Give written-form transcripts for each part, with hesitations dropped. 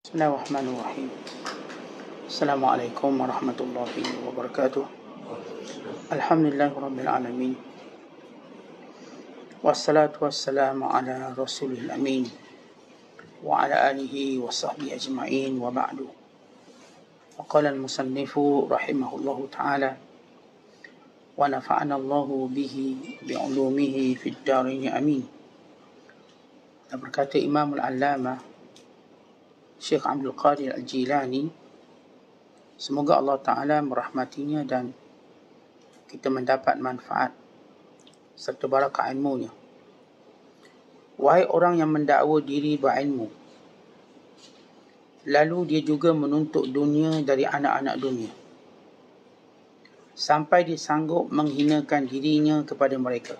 Bismillahirrahmanirrahim. Assalamualaikum warahmatullahi wabarakatuh. Alhamdulillahirabbil alamin. Wassalatu wassalamu ala rasulil amin wa ala alihi wa sahbihi ajma'in wa ba'du. Qala al-musannifu rahimahullahu ta'ala wa nafa'ana Allahu bihi bi'ulumihi fid dharain amin. Berkata Imam al-Allamah Syekh Abdul Qadir Al-Jilani, semoga Allah Ta'ala merahmatinya dan kita mendapat manfaat serta barakah ilmunya. Wahai orang yang mendakwa diri berilmu, lalu dia juga menuntut dunia dari anak-anak dunia, sampai dia sanggup menghinakan dirinya kepada mereka.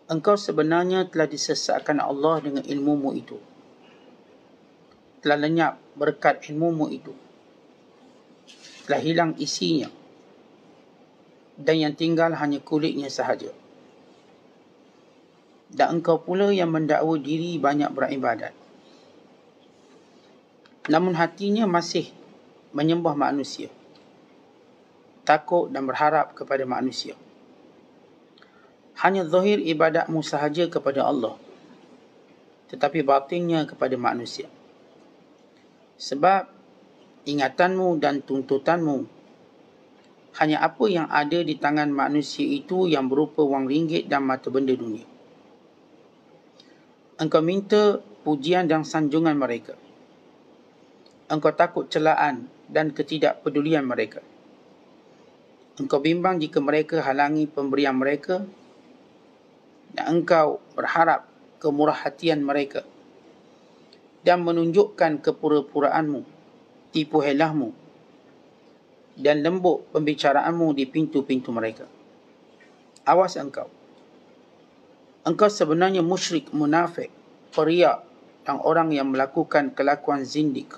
Engkau sebenarnya telah disesatkan Allah dengan ilmumu itu. Telah lenyap berkat ilmumu itu. Telah hilang isinya. Dan yang tinggal hanya kulitnya sahaja. Dan engkau pula yang mendakwa diri banyak beribadat, namun hatinya masih menyembah manusia, takut dan berharap kepada manusia. Hanya zahir ibadatmu sahaja kepada Allah, tetapi batinnya kepada manusia. Sebab ingatanmu dan tuntutanmu hanya apa yang ada di tangan manusia itu yang berupa wang ringgit dan mata benda dunia. Engkau minta pujian dan sanjungan mereka. Engkau takut celaan dan ketidakpedulian mereka. Engkau bimbang jika mereka halangi pemberian mereka, dan engkau berharap kemurahhatian mereka dan menunjukkan kepura-puraanmu, tipu helahmu dan lembut pembicaraanmu di pintu-pintu mereka. Awas engkau. Engkau sebenarnya musyrik, munafik, periak dan orang yang melakukan kelakuan zindik.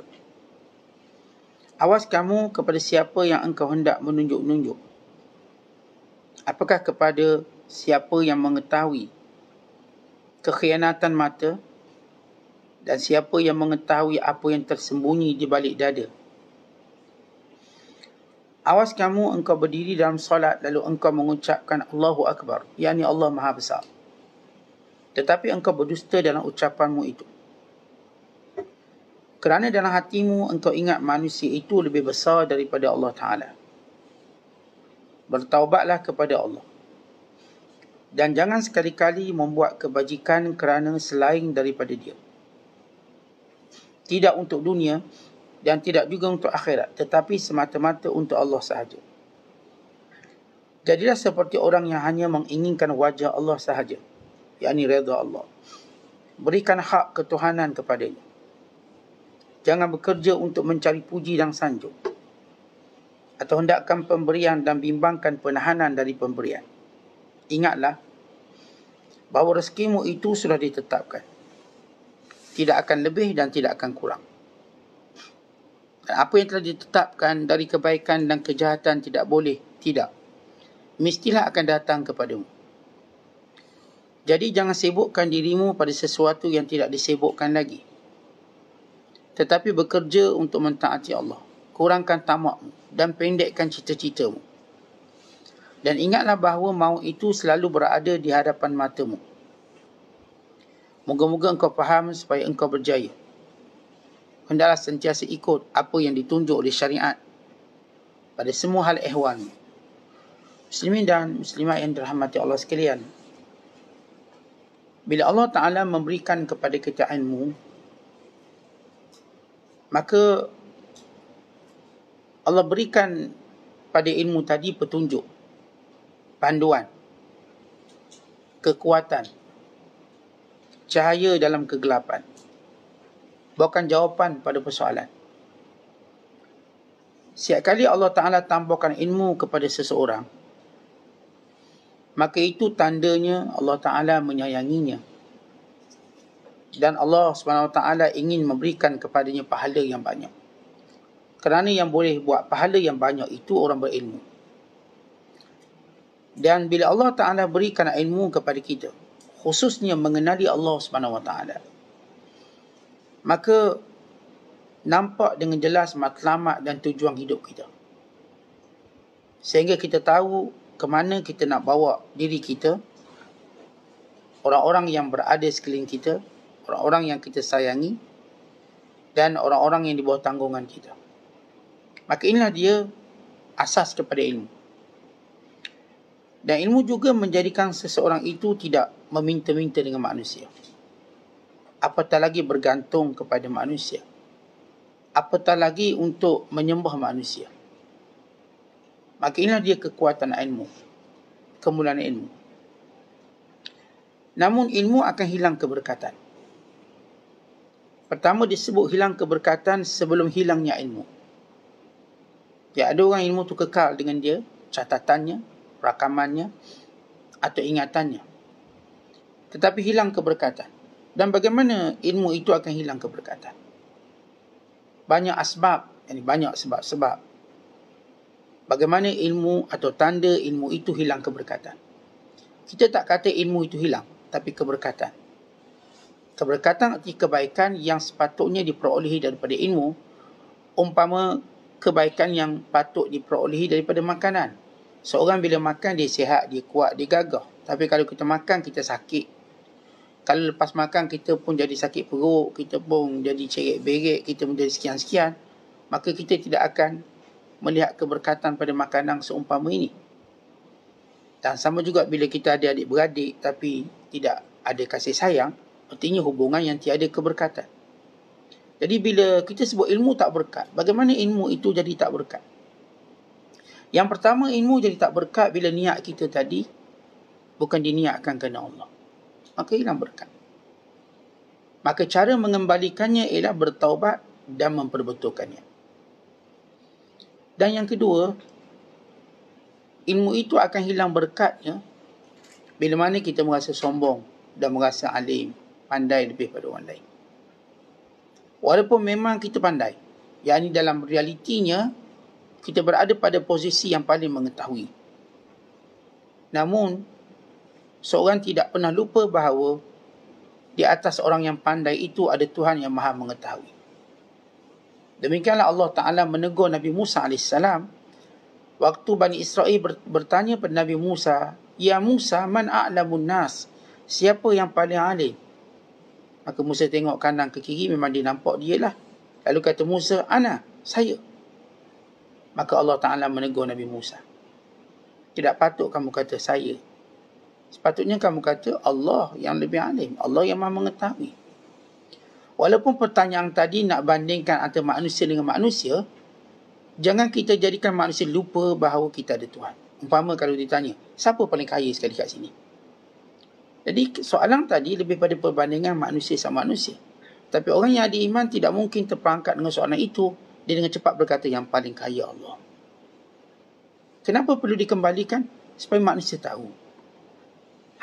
Awas kamu kepada siapa yang engkau hendak menunjuk-nunjuk. Apakah kepada siapa yang mengetahui kekhianatan mata, dan siapa yang mengetahui apa yang tersembunyi di balik dada. Awas kamu, engkau berdiri dalam solat lalu engkau mengucapkan Allahu Akbar, yakni Allah Maha Besar, tetapi engkau berdusta dalam ucapanmu itu. Kerana dalam hatimu engkau ingat manusia itu lebih besar daripada Allah Ta'ala. Bertaubatlah kepada Allah. Dan jangan sekali-kali membuat kebajikan kerana selain daripada Dia. Tidak untuk dunia dan tidak juga untuk akhirat, tetapi semata-mata untuk Allah sahaja. Jadilah seperti orang yang hanya menginginkan wajah Allah sahaja, yakni redha Allah. Berikan hak ketuhanan kepadanya. Jangan bekerja untuk mencari puji dan sanjung, atau hendakkan pemberian dan bimbangkan penahanan dari pemberian. Ingatlah bahawa rezekimu itu sudah ditetapkan. Tidak akan lebih dan tidak akan kurang. Dan apa yang telah ditetapkan dari kebaikan dan kejahatan tidak boleh, tidak, mestilah akan datang kepadamu. Jadi jangan sibukkan dirimu pada sesuatu yang tidak disibukkan lagi, tetapi bekerja untuk mentaati Allah. Kurangkan tamakmu dan pendekkan cita-citamu. Dan ingatlah bahawa maut itu selalu berada di hadapan matamu. Moga-moga engkau faham supaya engkau berjaya. Hendaklah sentiasa ikut apa yang ditunjuk oleh syariat pada semua hal ehwalmu. Muslimin dan muslimat yang dirahmati Allah sekalian, bila Allah Ta'ala memberikan kepada kita ilmu, maka Allah berikan pada ilmu tadi petunjuk, panduan, kekuatan, cahaya dalam kegelapan, bukan jawapan pada persoalan. Setiap kali Allah Ta'ala tambahkan ilmu kepada seseorang, maka itu tandanya Allah Ta'ala menyayanginya, dan Allah SWT ingin memberikan kepadanya pahala yang banyak. Kerana yang boleh buat pahala yang banyak itu orang berilmu. Dan bila Allah Ta'ala berikan ilmu kepada kita, khususnya mengenali Allah SWT, maka nampak dengan jelas matlamat dan tujuan hidup kita. Sehingga kita tahu ke mana kita nak bawa diri kita, orang-orang yang berada sekeliling kita, orang-orang yang kita sayangi, dan orang-orang yang di bawah tanggungan kita. Maka inilah dia asas kepada ilmu. Dan ilmu juga menjadikan seseorang itu tidak meminta-minta dengan manusia. Apatah lagi bergantung kepada manusia. Apatah lagi untuk menyembah manusia. Maka inilah dia kekuatan ilmu, kemuliaan ilmu. Namun ilmu akan hilang keberkatan. Pertama disebut hilang keberkatan sebelum hilangnya ilmu. Ya, ada orang ilmu tu kekal dengan dia, catatannya, rakamannya, atau ingatannya. Tetapi hilang keberkatan. Dan bagaimana ilmu itu akan hilang keberkatan? Banyak asbab, banyak sebab-sebab. Bagaimana ilmu atau tanda ilmu itu hilang keberkatan? Kita tak kata ilmu itu hilang, tapi keberkatan. Keberkatan arti kebaikan yang sepatutnya diperolehi daripada ilmu, umpama kebaikan yang patut diperolehi daripada makanan. Seorang bila makan dia sihat, dia kuat, dia gagah. Tapi kalau kita makan kita sakit. Kalau lepas makan kita pun jadi sakit perut, kita pun jadi cerik-berik, kita pun jadi sekian-sekian, maka kita tidak akan melihat keberkatan pada makanan seumpama ini. Dan sama juga bila kita ada adik-beradik tapi tidak ada kasih sayang, artinya hubungan yang tiada keberkatan. Jadi bila kita sebut ilmu tak berkat, bagaimana ilmu itu jadi tak berkat? Yang pertama, ilmu jadi tak berkat bila niat kita tadi bukan diniatkan kerana Allah. Maka hilang berkat. Maka cara mengembalikannya ialah bertaubat dan memperbetulkannya. Dan yang kedua, ilmu itu akan hilang berkatnya bila mana kita merasa sombong dan merasa alim, pandai lebih pada orang lain. Walaupun memang kita pandai, yakni dalam realitinya kita berada pada posisi yang paling mengetahui. Namun seorang tidak pernah lupa bahawa di atas orang yang pandai itu ada Tuhan yang Maha mengetahui. Demikianlah Allah Ta'ala menegur Nabi Musa AS. Waktu Bani Israel bertanya pada Nabi Musa, "Ya Musa, man a'lamun nas?" Siapa yang paling alim? Maka Musa tengok kanan ke kiri, memang dia nampak dia lah. Lalu kata Musa, "Ana, saya." Maka Allah Ta'ala menegur Nabi Musa. Tidak patut kamu kata saya. Sepatutnya kamu kata Allah yang lebih alim, Allah yang Maha mengetahui. Walaupun pertanyaan tadi nak bandingkan antara manusia dengan manusia, jangan kita jadikan manusia lupa bahawa kita ada Tuhan. Umpama kalau ditanya, siapa paling kaya sekali kat sini? Jadi soalan tadi lebih pada perbandingan manusia sama manusia. Tapi orang yang ada iman tidak mungkin terperangkap dengan soalan itu. Dia dengan cepat berkata yang paling kaya Allah. Kenapa perlu dikembalikan? Supaya manusia tahu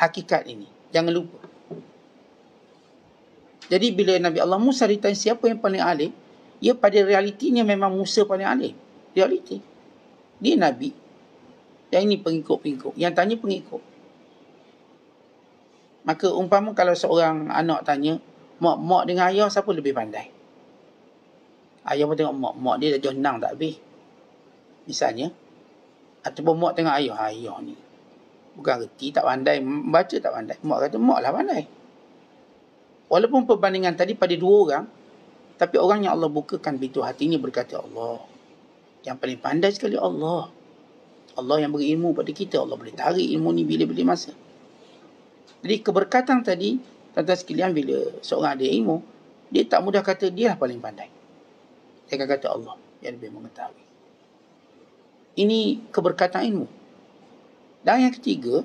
hakikat ini. Jangan lupa. Jadi bila Nabi Allah Musa ditanya siapa yang paling alim, ya pada realitinya memang Musa paling alim. Realiti. Dia Nabi. Yang ini pengikut-pengikut. Yang tanya pengikut. Maka umpama kalau seorang anak tanya, mak dengan ayah siapa lebih pandai? Ayah pun tengok mak dia dah jenang tak habis. Misalnya. Ataupun mak tengok ayah ni bukan reti, tak pandai, baca tak pandai. Mak kata, mak lah pandai. Walaupun perbandingan tadi pada dua orang, tapi orang yang Allah bukakan pintu hatinya berkata Allah. Yang paling pandai sekali Allah. Allah yang beri ilmu pada kita. Allah boleh tarik ilmu ni bila-bila masa. Jadi keberkatan tadi, tuan-tuan sekalian, bila seorang ada ilmu, dia tak mudah kata dia lah paling pandai. Dia akan kata Allah yang lebih mengetahui. Ini keberkatan ilmu. Dan yang ketiga,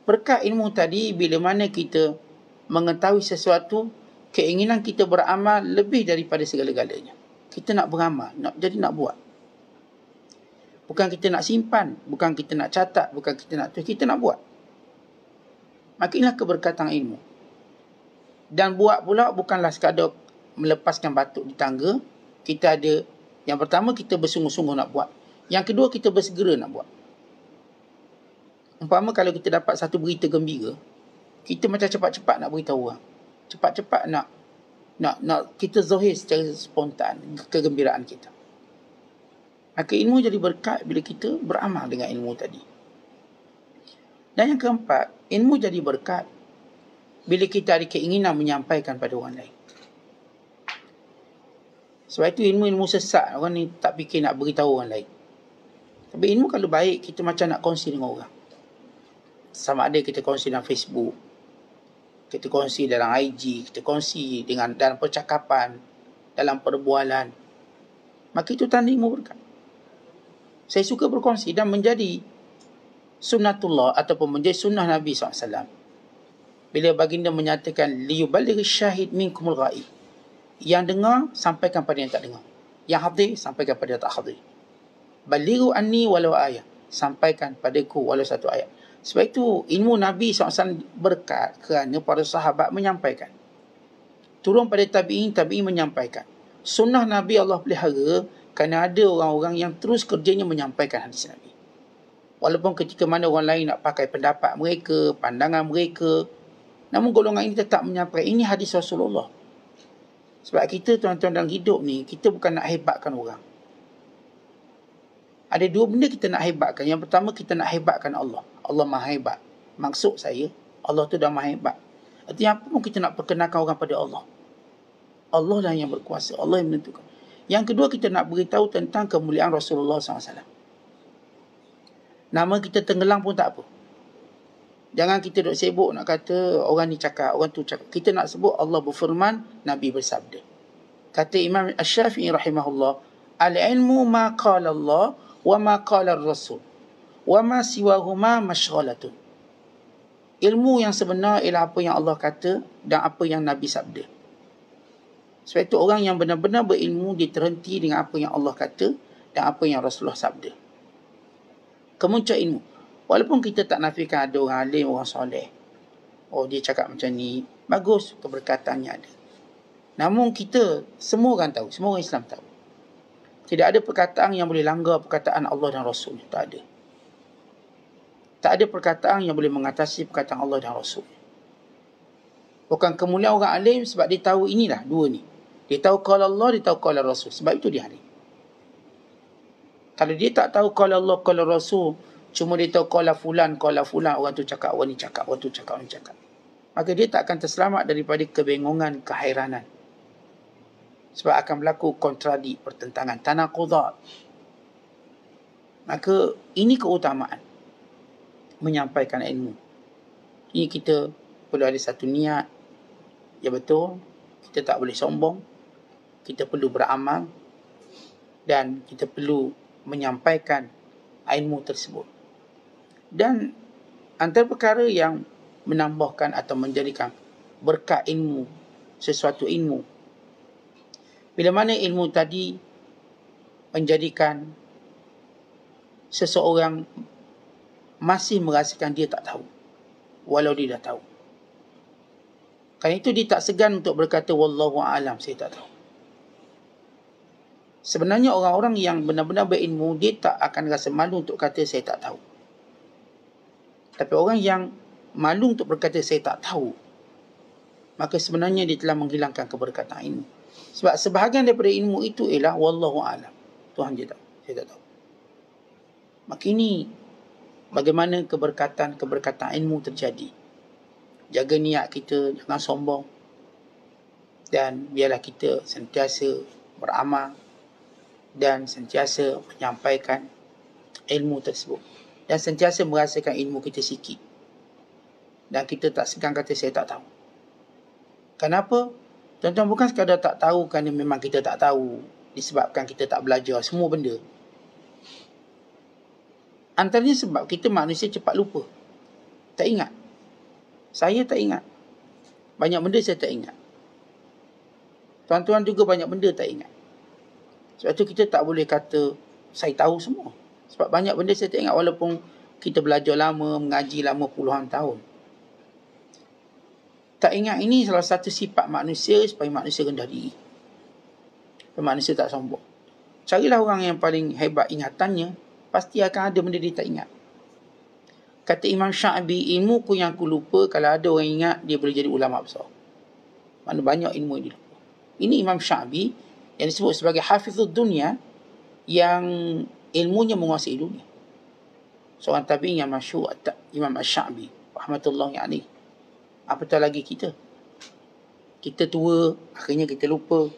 berkat ilmu tadi, bila mana kita mengetahui sesuatu, keinginan kita beramal lebih daripada segala-galanya. Kita nak beramal, jadi nak buat. Bukan kita nak simpan, bukan kita nak catat, bukan kita nak tulis, kita nak buat. Maka inilah keberkatan ilmu. Dan buat pula bukanlah sekadar melepaskan batuk di tangga. Kita ada, yang pertama kita bersungguh-sungguh nak buat. Yang kedua kita bersegera nak buat. Umpama kalau kita dapat satu berita gembira, kita macam cepat-cepat nak beritahu orang. Cepat-cepat nak Nak kita zahir secara spontan kegembiraan kita. Maka ilmu jadi berkat bila kita beramal dengan ilmu tadi. Dan yang keempat, ilmu jadi berkat bila kita ada keinginan menyampaikan pada orang lain. Sebab itu ilmu sesat, orang ni tak fikir nak beritahu orang lain. Tapi ilmu kalau baik, kita macam nak kongsi dengan orang. Sama ada kita kongsi dalam Facebook, kita kongsi dalam IG, kita kongsi dalam percakapan, dalam perbualan. Maka itu tanda ilmu berkat. Saya suka berkongsi dan menjadi sunnatullah ataupun menjadi sunnah Nabi SAW. Bila baginda menyatakan, liyuballighi syahid minkumul ghaib. Yang dengar, sampaikan pada yang tak dengar. Yang hadir, sampaikan pada yang tak hadir. Balighu anni walau ayat. Sampaikan padaku walau satu ayat. Sebab itu ilmu Nabi SAW berkat kerana para sahabat menyampaikan. Turun pada tabi'in menyampaikan. Sunnah Nabi Allah pelihara kerana ada orang-orang yang terus kerjanya menyampaikan hadis Nabi. Walaupun ketika mana orang lain nak pakai pendapat mereka, pandangan mereka, namun golongan ini tetap menyampaikan, ini hadis Rasulullah. Sebab kita tuan-tuan dalam hidup ni, kita bukan nak hebatkan orang. Ada dua benda kita nak hebatkan. Yang pertama, kita nak hebatkan Allah. Allah maha hebat. Maksud saya, Allah tu dah maha hebat. Artinya apa pun kita nak perkenalkan orang pada Allah. Allah lah yang berkuasa. Allah yang menentukan. Yang kedua, kita nak beritahu tentang kemuliaan Rasulullah SAW. Nama kita tenggelam pun tak apa. Jangan kita duk sibuk nak kata orang ni cakap, orang tu cakap. Kita nak sebut Allah berfirman, Nabi bersabda. Kata Imam Asy-Syafi'i rahimahullah, al-ilmu ma qala Allah wa ma qala ar-rasul wa ma siwahuma masyghalatun. Ilmu yang sebenar ialah apa yang Allah kata dan apa yang Nabi sabda. Sebab itu orang yang benar-benar berilmu, dia terhenti dengan apa yang Allah kata dan apa yang Rasulullah sabda. Kemuncak ilmu. Walaupun kita tak nafikan ada orang alim, orang soleh. Oh, dia cakap macam ni. Bagus, keberkatannya ada. Namun kita, semua orang tahu. Semua orang Islam tahu. Tidak ada perkataan yang boleh langgar perkataan Allah dan Rasul. Tak ada. Tak ada perkataan yang boleh mengatasi perkataan Allah dan Rasul. Bukan kemuliaan orang alim sebab dia tahu inilah, dua ni. Dia tahu qala Allah, dia tahu qala Rasul. Sebab itu dia alim. Kalau dia tak tahu qala Allah, qala Rasul, cuma dia tahu qala fulan, orang tu cakap, orang ni cakap, orang tu cakap, orang ni cakap, maka dia tak akan terselamat daripada kebingungan, kehairanan. Sebab akan berlaku kontradik, pertentangan, tanaqudat. Maka ini keutamaan menyampaikan ilmu. Ini kita perlu ada satu niat. Ya betul, kita tak boleh sombong. Kita perlu beramal. Dan kita perlu menyampaikan ilmu tersebut. Dan antara perkara yang menambahkan atau menjadikan berkat ilmu, sesuatu ilmu, bila mana ilmu tadi menjadikan seseorang masih merasakan dia tak tahu, walau dia dah tahu. Kerana itu dia tak segan untuk berkata wallahu a'lam, saya tak tahu. Sebenarnya orang-orang yang benar-benar berilmu, dia tak akan rasa malu untuk kata saya tak tahu. Tapi orang yang malu untuk berkata saya tak tahu, maka sebenarnya dia telah menghilangkan keberkatan ilmu. Sebab sebahagian daripada ilmu itu ialah wallahu a'lam. Tuhan je tahu, saya tak tahu. Maka ini bagaimana keberkatan ilmu terjadi. Jaga niat kita, jangan sombong. Dan biarlah kita sentiasa beramal dan sentiasa menyampaikan ilmu tersebut. Dan sentiasa merasakan ilmu kita sikit. Dan kita tak segan kata saya tak tahu. Kenapa? Tuan-tuan, bukan sekadar tak tahu kerana memang kita tak tahu, disebabkan kita tak belajar semua benda. Antaranya sebab kita manusia cepat lupa. Tak ingat. Saya tak ingat. Banyak benda saya tak ingat. Tuan-tuan juga banyak benda tak ingat. Sebab tu kita tak boleh kata saya tahu semua. Sebab banyak benda saya tak ingat walaupun kita belajar lama, mengaji lama puluhan tahun. Tak ingat ini salah satu sifat manusia supaya manusia rendah diri. Supaya manusia tak sombong. Carilah orang yang paling hebat ingatannya, pasti akan ada benda dia tak ingat. Kata Imam Sya'bi, ilmuku yang aku lupa, kalau ada orang ingat, dia boleh jadi ulama besar. Mana banyak ilmu yang dia lupa. Ini Imam Sya'bi yang disebut sebagai hafizud dunia, yang ilmunya menguasai dunia. Seorang tabi'in yang masyhur, Imam Asy-Sya'bi rahmatullahi alaih. Apatah lagi kita. Kita tua, akhirnya kita lupa.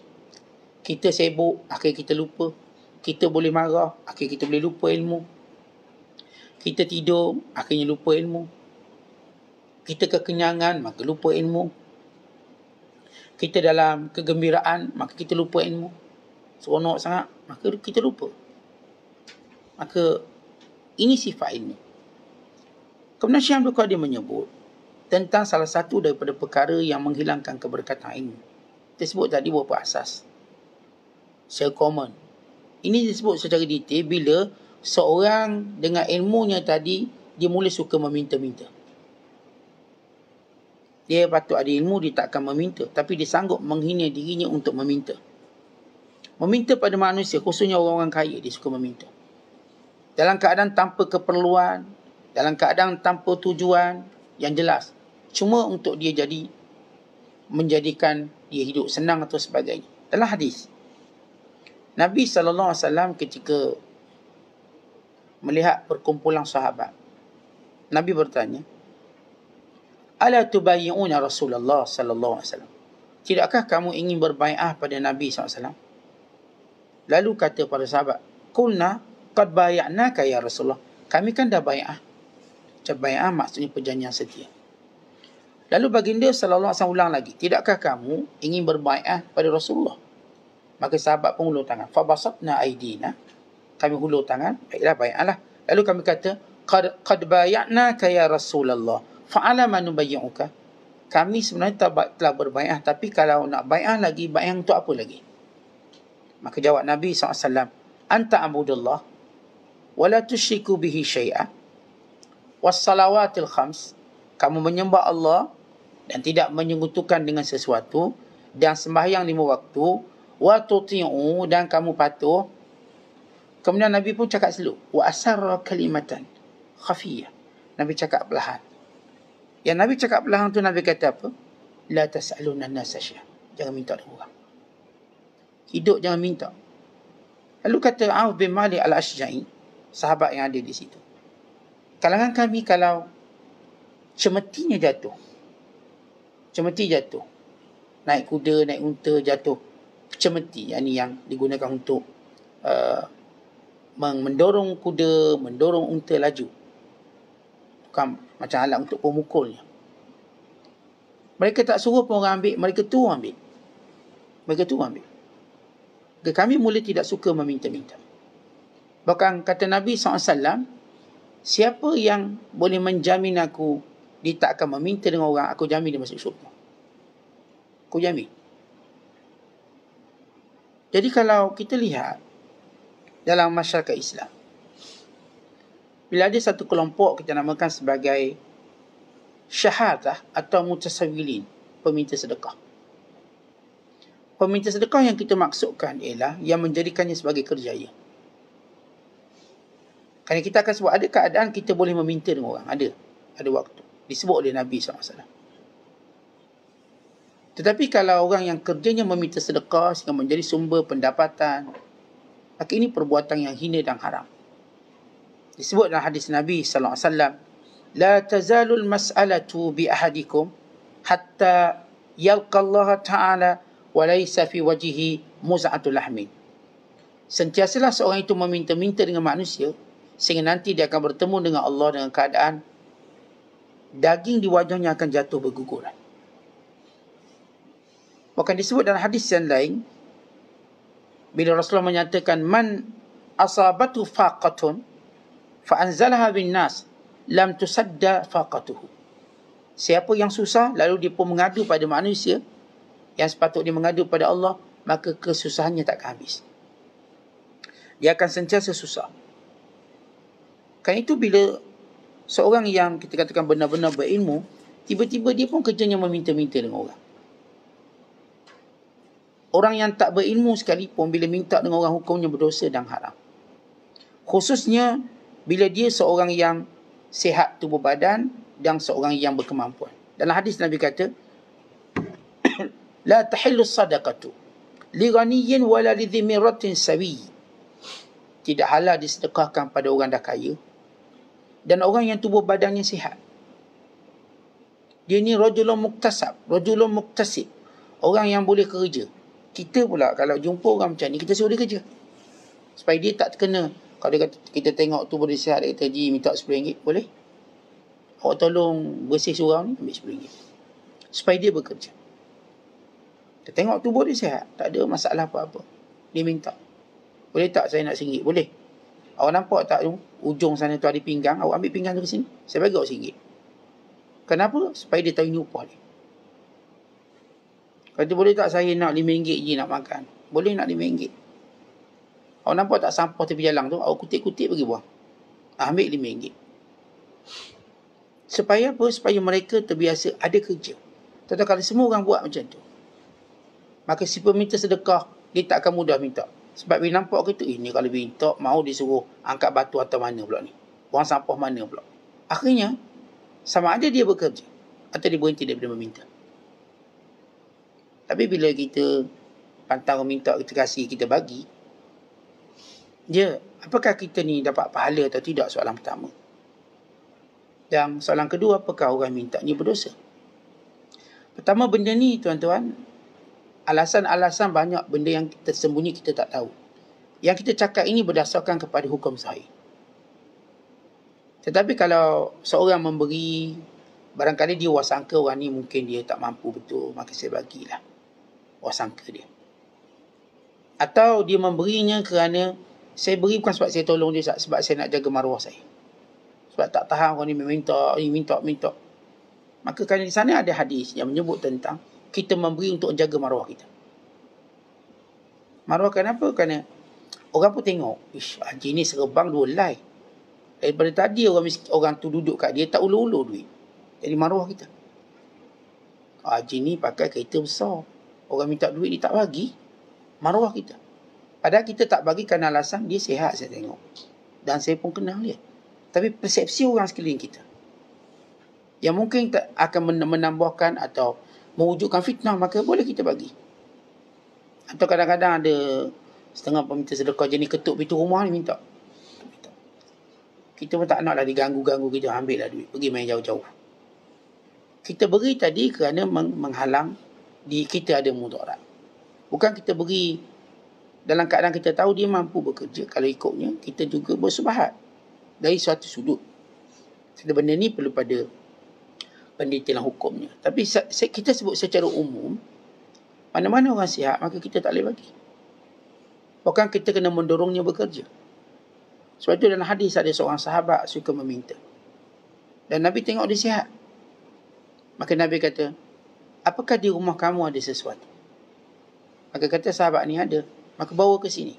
Kita sibuk, akhirnya kita lupa. Kita boleh marah, akhirnya kita boleh lupa ilmu. Kita tidur, akhirnya lupa ilmu. Kita kekenyangan, maka lupa ilmu. Kita dalam kegembiraan, maka kita lupa ilmu. Seronok sangat, maka kita lupa. Maka ini sifat ilmu. Kemudian Syekh Abdul Qadir menyebut tentang salah satu daripada perkara yang menghilangkan keberkatan ilmu. Kita sebut tadi beberapa asas. Secara common. Ini disebut secara detail bila seorang dengan ilmunya tadi, dia mula suka meminta-minta. Dia patut ada ilmu, dia tak akan meminta. Tapi dia sanggup menghina dirinya untuk meminta. Meminta pada manusia, khususnya orang-orang kaya, dia suka meminta. Dalam keadaan tanpa keperluan, dalam keadaan tanpa tujuan yang jelas. Cuma untuk dia menjadikan dia hidup senang atau sebagainya. Dalam hadis, Nabi SAW ketika melihat perkumpulan sahabat, Nabi bertanya, Ala tubayyi'una Rasulullah sallallahu alaihi wasallam. Tidakkah kamu ingin berbai'ah pada Nabi SAW? Lalu kata para sahabat, Qulna qad bay'naka ya Rasulullah. Kami kan dah bai'ah. Bai'ah maksudnya perjanjian setia. Lalu baginda sallallahu alaihi wasallam ulang lagi, tidakkah kamu ingin berbai'ah pada Rasulullah? Maka sahabat pun hulur tangan. Fabasatna aidina. Kami hulur tangan, baiklah bai'ahlah. Lalu kami kata, qad bay'naka ya Rasulullah. Fa'ala ma nubayyi'uka. Kami sebenarnya telah berbai'ah, tapi kalau nak bai'ah lagi, bai'ah untuk apa lagi? Maka jawab Nabi SAW, Anta abudullah, wa la tusyriku bihi syai'ah, was salawatil khams. Kamu menyembah Allah dan tidak menyekutukan dengan sesuatu, dan sembahyang 5 waktu, wa tuti'u, dan kamu patuh. Kemudian Nabi pun cakap slow, wa asarra kalimatan khafiyah. Nabi cakap perlahan. Yang Nabi cakap perlahan tu, Nabi kata apa? La tas'aluna an-nasa syai'an. Jangan minta dari orang. Hidup jangan minta. Lalu kata Auf bin Malik al-Ashja'i, sahabat yang ada di situ, kalangan kami kalau cemetinya jatuh, cemeti jatuh, naik kuda, naik unta jatuh, cemeti, yang digunakan untuk mendorong kuda, mendorong unta laju, bukan macam alat untuk pemukulnya. Mereka tak suruh pun orang ambil, mereka tu ambil. Mereka tu ambil. Kami mula tidak suka meminta-minta. Bahkan kata Nabi SAW, siapa yang boleh menjamin aku dia tak akan meminta dengan orang, aku jamin dia masuk syurga. Aku jamin. Jadi kalau kita lihat dalam masyarakat Islam, bila ada satu kelompok kita namakan sebagai syahadah atau mutasawwilin, peminta sedekah. Peminta sedekah yang kita maksudkan ialah yang menjadikannya sebagai kerjaya. Kerana kita akan sebut ada keadaan kita boleh meminta dengan orang. Ada waktu. Disebut oleh Nabi SAW. Tetapi kalau orang yang kerjanya meminta sedekah sehingga menjadi sumber pendapatan, maka ini perbuatan yang hina dan haram. Disebut dalam hadis Nabi SAW, La tazalul mas'alatu bi ahadikum hatta yalqa Allah Ta'ala wa laysa fi wajhihi muz'atul lahmin. Sentiasalah seorang itu meminta-minta dengan manusia sehingga nanti dia akan bertemu dengan Allah dengan keadaan daging di wajahnya akan jatuh berguguran. Bahkan disebut dalam hadis yang lain, bila Rasulullah menyatakan, Man asabatu faqatun fa'anzalaha bin nas lam tusadda faqatuhu. Siapa yang susah lalu dia pun mengadu pada manusia yang sepatutnya mengadu pada Allah, maka kesusahannya takkan habis. Dia akan sentiasa susah. Kan itu bila seorang yang kita katakan benar-benar berilmu, tiba-tiba dia pun kerjanya meminta-minta dengan orang. Orang yang tak berilmu sekalipun bila minta dengan orang, hukumnya berdosa dan haram. Khususnya bila dia seorang yang sihat tubuh badan dan seorang yang berkemampuan. Dalam hadis Nabi kata, La tahillu sadaqatu Li ghaniyin wala li dhi miratin sawi. Tidak halal disedekahkan pada orang dah kaya dan orang yang tubuh badannya sihat. Dia ni rajulun muktasab, rajulun muktasib. Orang yang boleh kerja. Kita pula kalau jumpa orang macam ni, kita suruh dia kerja. Supaya dia tak terkena. Kalau dia kata, kita tengok tu boleh sihat, dia kata, Ji minta RM10, boleh? Awak tolong bersih surau ni, ambil RM10. Supaya dia bekerja. Kita tengok tu boleh sihat, tak ada masalah apa-apa. Dia minta. Boleh tak saya nak RM1? Boleh. Awak nampak tak tu? Ujung sana tu ada pinggang, awak ambil pinggang tu ke sini. Saya bagi awak RM1. Kenapa? Supaya dia tahu ini upah dia. Kata boleh tak saya nak RM5 je nak makan? Boleh nak RM5. Awak nampak tak sampah tepi jalan tu? Awak kutip-kutip pergi buang. Ambil RM5. Supaya apa? Supaya mereka terbiasa ada kerja. Tetapi kalau semua orang buat macam tu, maka si peminta sedekah, dia tak akan mudah minta. Sebab bila nampak kita, ini kalau minta, mau disuruh angkat batu atau mana pula ni? Buang sampah mana pula? Akhirnya, sama ada dia bekerja atau dia berhenti daripada meminta. Tapi bila kita pantang meminta, kita kasih, kita bagi, apakah kita ni dapat pahala atau tidak? Soalan pertama. Dan soalan kedua, apakah orang minta ni berdosa? Pertama, benda ni tuan-tuan, alasan-alasan banyak benda yang tersembunyi kita tak tahu. Yang kita cakap ini berdasarkan kepada hukum sahih. Tetapi kalau seorang memberi, barangkali dia wasangka orang ni mungkin dia tak mampu betul, maka saya bagilah. Wasangka dia. Atau dia memberinya kerana saya beri bukan sebab saya tolong dia, sebab saya nak jaga maruah saya. Sebab tak tahan orang ni minta. Maka kerana di sana ada hadis yang menyebut tentang kita memberi untuk jaga maruah kita. Maruah kenapa? Kerana orang pun tengok, haji ni serebang 2 helai. Daripada tadi orang tu duduk kat dia tak ulur-ulur duit. Jadi maruah kita. Haji ni pakai kereta besar. Orang minta duit dia tak bagi. Maruah kita. Padahal kita tak bagi kerana alasan dia sihat, saya tengok. Dan saya pun kenal dia. Tapi persepsi orang sekeliling kita, yang mungkin akan menambahkan atau mewujudkan fitnah, maka boleh kita bagi. Atau kadang-kadang ada setengah peminta sedekah jenis ketuk pintu rumah ni minta. Kita pun tak naklah diganggu-ganggu kita, ambil lah duit, pergi main jauh-jauh. Kita beri tadi kerana menghalang kita ada mudarat. Bukan kita beri dalam keadaan kita tahu dia mampu bekerja. Kalau ikutnya, kita juga bersubahat dari suatu sudut. Jadi benda ni perlu pada pendetailan hukumnya. Tapi kita sebut secara umum, mana-mana orang sihat, maka kita tak boleh bagi. Bahkan kita kena mendorongnya bekerja. Sebab itu dalam hadis ada seorang sahabat suka meminta. Dan Nabi tengok dia sihat. Maka Nabi kata, apakah di rumah kamu ada sesuatu? Maka kata sahabat ni ada. Maka bawa ke sini.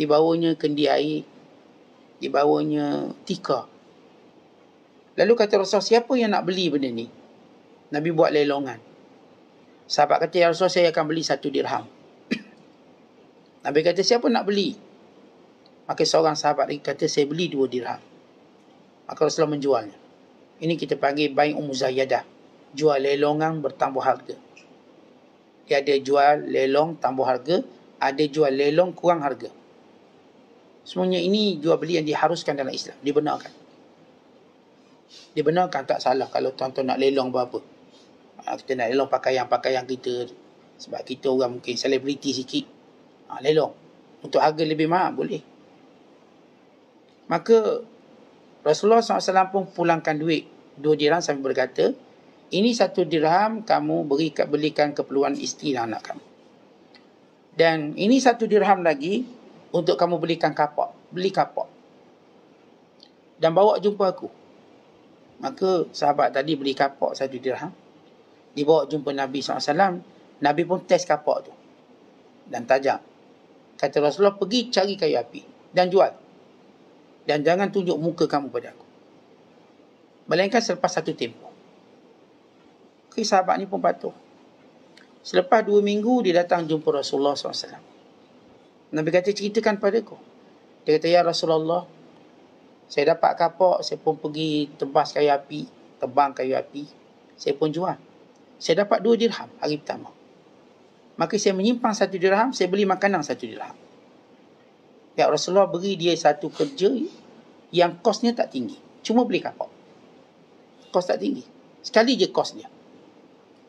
Dibawanya kendi air. Dibawanya tikar. Lalu kata Rasul, siapa yang nak beli benda ni? Nabi buat lelongan. Sahabat kata, ya Rasul, saya akan beli 1 dirham. Nabi kata, siapa nak beli? Maka seorang sahabat lagi kata, saya beli 2 dirham. Maka Rasulullah menjualnya. Ini kita panggil bayi muzayadah. Jual lelongan bertambah harga. Dia ada jual lelong tambah harga, ada jual lelong kurang harga. Semuanya ini jual beli yang diharuskan dalam Islam. Dibenarkan. Dibenarkan, tak salah kalau tuan-tuan nak lelong berapa. Kita nak lelong pakaian-pakaian kita. Sebab kita orang mungkin selebriti sikit. Lelong. Untuk harga lebih mahal, boleh. Maka Rasulullah SAW pun pulangkan duit 2 dirham sambil berkata, ini 1 dirham kamu belikan keperluan isteri dan anak kamu. Dan ini 1 dirham lagi untuk kamu belikan kapak. Beli kapak. Dan bawa jumpa aku. Maka sahabat tadi beli kapak 1 dirham. Dibawa jumpa Nabi SAW. Nabi pun test kapak tu. Dan tajam. Kata Rasulullah, pergi cari kayu api. Dan jual. Dan jangan tunjuk muka kamu pada aku. Melainkan selepas 1 tempoh. Sahabat ni pun patuh. Selepas 2 minggu, dia datang jumpa Rasulullah SAW. Nabi kata, ceritakan padaku. Dia kata, ya Rasulullah, saya dapat kapak, saya pun pergi tebas kayu api, tebang kayu api, saya pun jual. Saya dapat 2 dirham hari pertama. Maka saya menyimpan 1 dirham, saya beli makanan 1 dirham. Ya Rasulullah beri dia satu kerja yang kosnya tak tinggi. Cuma beli kapal. Kos tak tinggi. Sekali je kos dia.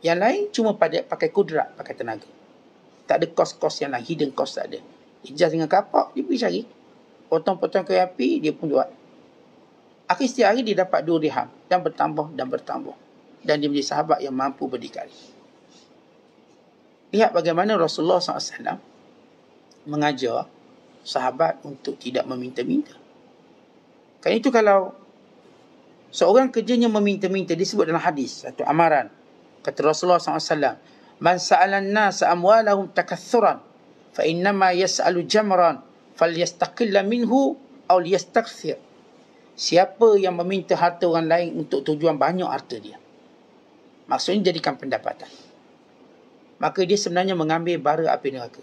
Yang lain cuma pakai kudrat, pakai tenaga. Tak ada kos-kos yang lain, hidden cost tak ada. Dia just dengan kapak, dia pergi cari. Potong-potong kayu api, dia pun buat. Akhir setiap hari dia dapat 2 dirham. Dan bertambah dan bertambah. Dan dia menjadi sahabat yang mampu berdikari. Lihat bagaimana Rasulullah SAW mengajar sahabat untuk tidak meminta-minta. Kerana itu kalau seorang kerjanya meminta-minta, disebut dalam hadis, satu amaran. Kata Rasulullah SAW, Man sa'alan nasa amwalahum takathuran, fa innama yas'alu jamran, falyastaqilla minhu, aw liyastakthir. Siapa yang meminta harta orang lain untuk tujuan banyak harta dia, maksudnya jadikan pendapatan, maka dia sebenarnya mengambil bara api neraka.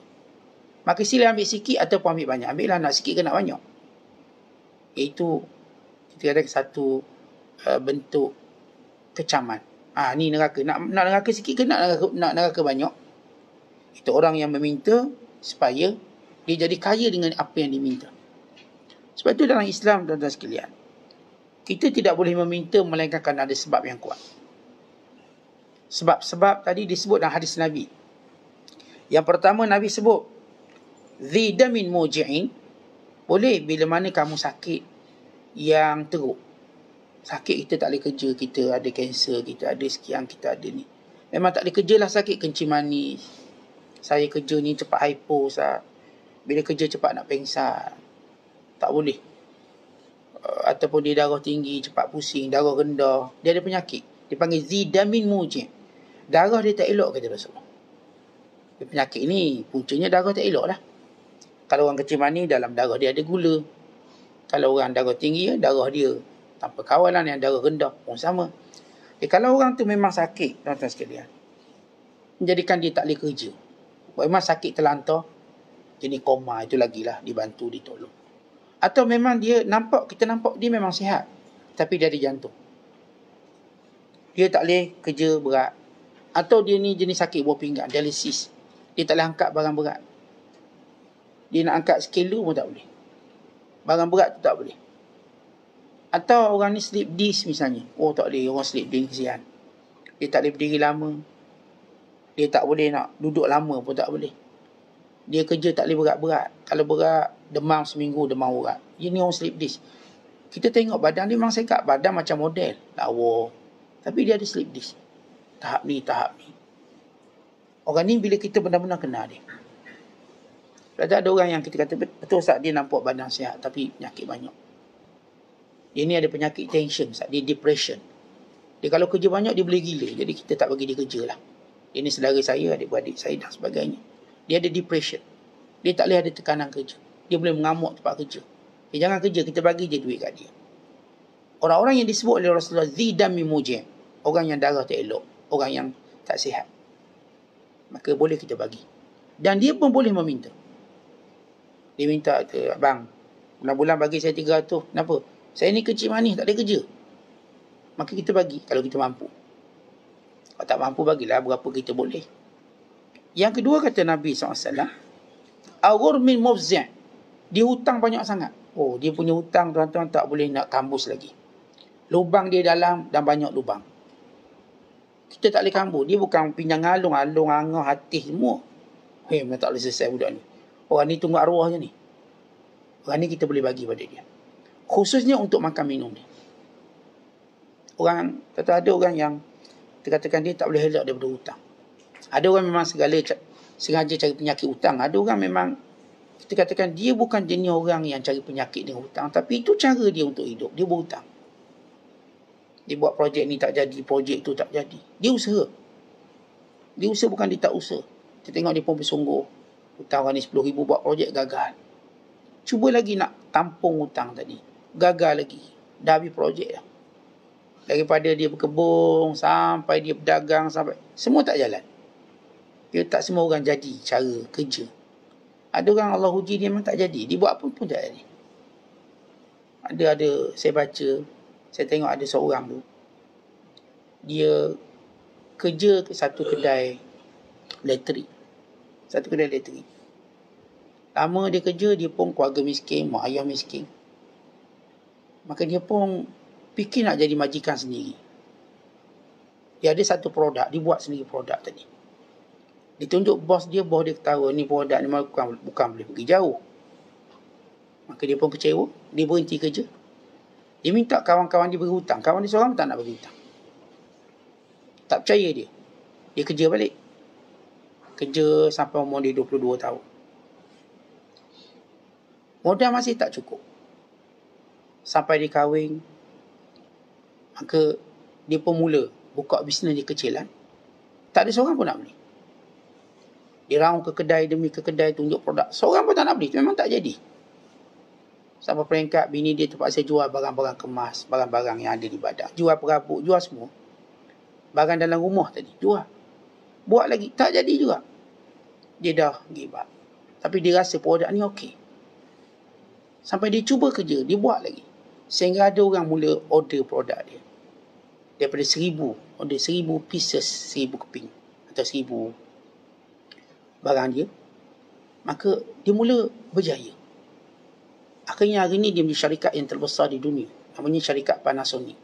Maka sila ambil sikit ataupun ambil banyak. Ambillah, nak sikit ke nak banyak. Iaitu kita ada satu bentuk kecaman. Ni neraka. Nak neraka sikit ke nak neraka banyak? Itu orang yang meminta supaya dia jadi kaya dengan apa yang diminta. Sebab itu dalam Islam, tuan-tuan sekalian, kita tidak boleh meminta melainkan kerana ada sebab yang kuat. Sebab-sebab tadi disebut dalam hadis Nabi. Yang pertama Nabi sebut, Dhi damin muji'in. Boleh bila mana kamu sakit yang teruk. Sakit kita tak boleh kerja, kita ada kanser, kita ada sekian, kita ada ni. Memang tak boleh kerja lah sakit, kencing manis. Saya kerja ni cepat hypo, bila kerja cepat nak pengsan. Tak boleh. Ataupun dia darah tinggi, cepat pusing, darah rendah. Dia ada penyakit. Dia panggil Dhi damin muji'. Darah dia tak elok, kata Rasulullah. Penyakit ni puncanya darah tak elok lah. Kalau orang kencing manis, dalam darah dia ada gula. Kalau orang darah tinggi, darah dia tanpa kawalan. Yang darah rendah pun sama. Kalau orang tu memang sakit, tuan-tuan sekalian, menjadikan dia tak boleh kerja. Memang sakit terlantar, jenis koma, itu lagilah dibantu, ditolong. Atau memang dia kita nampak dia memang sihat, tapi dia ada jantung. Dia tak boleh kerja berat. Atau dia ni jenis sakit buah pinggang, dialisis. Dia tak boleh angkat barang berat. Dia nak angkat sekilo pun tak boleh. Barang berat tu tak boleh. Atau orang ni sleep disc misalnya. Oh tak boleh, orang sleep disc kesian. Dia tak boleh berdiri lama. Dia tak boleh nak duduk lama pun tak boleh. Dia kerja tak boleh berat-berat. Kalau berat, demam seminggu, demam urat. Dia ni orang sleep disc. Kita tengok badan dia memang sekat. Badan macam model. Lawa. Tapi dia ada sleep disc. Tahap ni, tahap ni. Orang ni bila kita benar-benar kenal dia. Ada orang yang kita kata, betul Ustaz, dia nampak badan sihat tapi penyakit banyak. Dia ni ada penyakit tension, Ustaz. Dia depression. Dia kalau kerja banyak, dia boleh gila. Jadi kita tak bagi dia kerja lah. Dia ni saudara saya, adik-beradik saya dan sebagainya. Dia ada depression. Dia tak boleh ada tekanan kerja. Dia boleh mengamuk tempat kerja. Dia jangan kerja, kita bagi je duit kat dia. Orang-orang yang disebut oleh Rasulullah, Dhi dami muji', orang yang darah tak elok, orang yang tak sihat, maka boleh kita bagi. Dan dia pun boleh meminta. Dia minta ke, abang, bulan-bulan bagi saya 300. Kenapa? Saya ni kecil manis, tak ada kerja. Maka kita bagi, kalau kita mampu. Kalau tak mampu, bagilah berapa kita boleh. Yang kedua kata Nabi SAW, Aghur min mufzi'. Dia hutang banyak sangat. Oh, dia punya hutang, tuan-tuan, tak boleh nak kambus lagi. Lubang dia dalam dan banyak lubang. Kita tak boleh kambus. Dia bukan pinjam alung, angah, hati semua. Memang tak boleh selesai budak ni. Orang ni tunggu arwah je ni. Orang ni kita boleh bagi pada dia. Khususnya untuk makan minum dia. Orang, kata ada orang yang kita katakan dia tak boleh elak daripada hutang. Ada orang memang sengaja cari penyakit hutang. Ada orang memang kita katakan dia bukan jenis orang yang cari penyakit dengan hutang. Tapi itu cara dia untuk hidup. Dia berhutang. Dia buat projek ni tak jadi, projek tu tak jadi. Dia usaha. Dia usaha bukan dia tak usaha. Kita tengok dia pun bersungguh. Hutang orang ni 10,000 buat projek, gagal. Cuba lagi nak tampung hutang tadi. Gagal lagi. Dah habis projek dah. Daripada dia berkebun, sampai dia berdagang, sampai semua tak jalan. Dia tak semua orang jadi cara kerja. Ada orang Allah uji dia memang tak jadi. Dia buat apa pun tak jadi. Ada saya baca, saya tengok ada seorang tu. Dia kerja ke satu kedai elektrik. Satu kedai elektrik. Lama dia kerja, dia pun keluarga miskin, mak ayah miskin. Maka dia pun fikir nak jadi majikan sendiri. Dia ada satu produk, dia buat sendiri produk tadi. Dia tunjuk bos dia ketawa, ni produk ni bukan boleh pergi jauh. Maka dia pun kecewa, dia berhenti kerja. Dia minta kawan-kawan dia beri hutang. Kawan dia seorang pun tak nak beri hutang. Tak percaya dia. Dia kerja balik. Kerja sampai umur dia 22 tahun. Modal masih tak cukup. Sampai dia kahwin. Maka dia pun mula buka bisnes dia kecilan. Tak ada seorang pun nak beli. Dia raung ke kedai demi ke kedai tunjuk produk. Seorang pun tak nak beli. Memang tak jadi. Sampai peringkat bini dia terpaksa jual barang-barang kemas, barang-barang yang ada di badak. Jual perabot, jual semua. Barang dalam rumah tadi, jual. Buat lagi, tak jadi juga. Dia dah give up. Tapi dia rasa produk ni okey. Sampai dia cuba kerja, dia buat lagi. Sehingga ada orang mula order produk dia. Daripada 1,000, order 1,000 pieces, 1,000 keping. Atau 1,000 barang dia. Maka dia mula berjaya. Akhirnya hari ini dia menjadi syarikat yang terbesar di dunia. Namanya syarikat Panasonic.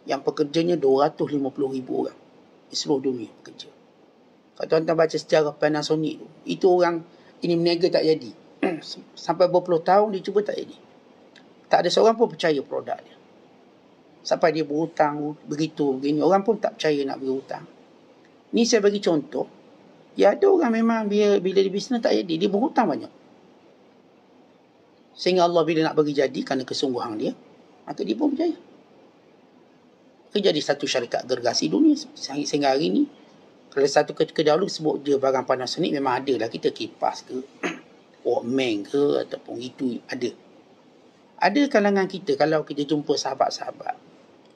Yang pekerjanya 250,000 orang. Di seluruh dunia bekerja. Kalau tuan-tuan baca sejarah Panasonic itu orang ini meniaga tak jadi. Sampai berpuluh tahun dia cuba tak jadi. Tak ada seorang pun percaya produk dia. Sampai dia berhutang begitu begini. Orang pun tak percaya nak berhutang. Ni saya bagi contoh. Ya ada orang memang bila dia bisnes tak jadi. Dia berhutang banyak. Sehingga Allah bila nak bagi jadi kerana kesungguhan dia, maka dia pun berjaya. Dia jadi satu syarikat gergasi dunia. Sehingga hari ini, kalau satu ketika dahulu sebut je barang Panasonic, memang ada lah. Kita kipas ke, Walkman ke, ataupun itu ada. Ada kalangan kita, kalau kita jumpa sahabat-sahabat,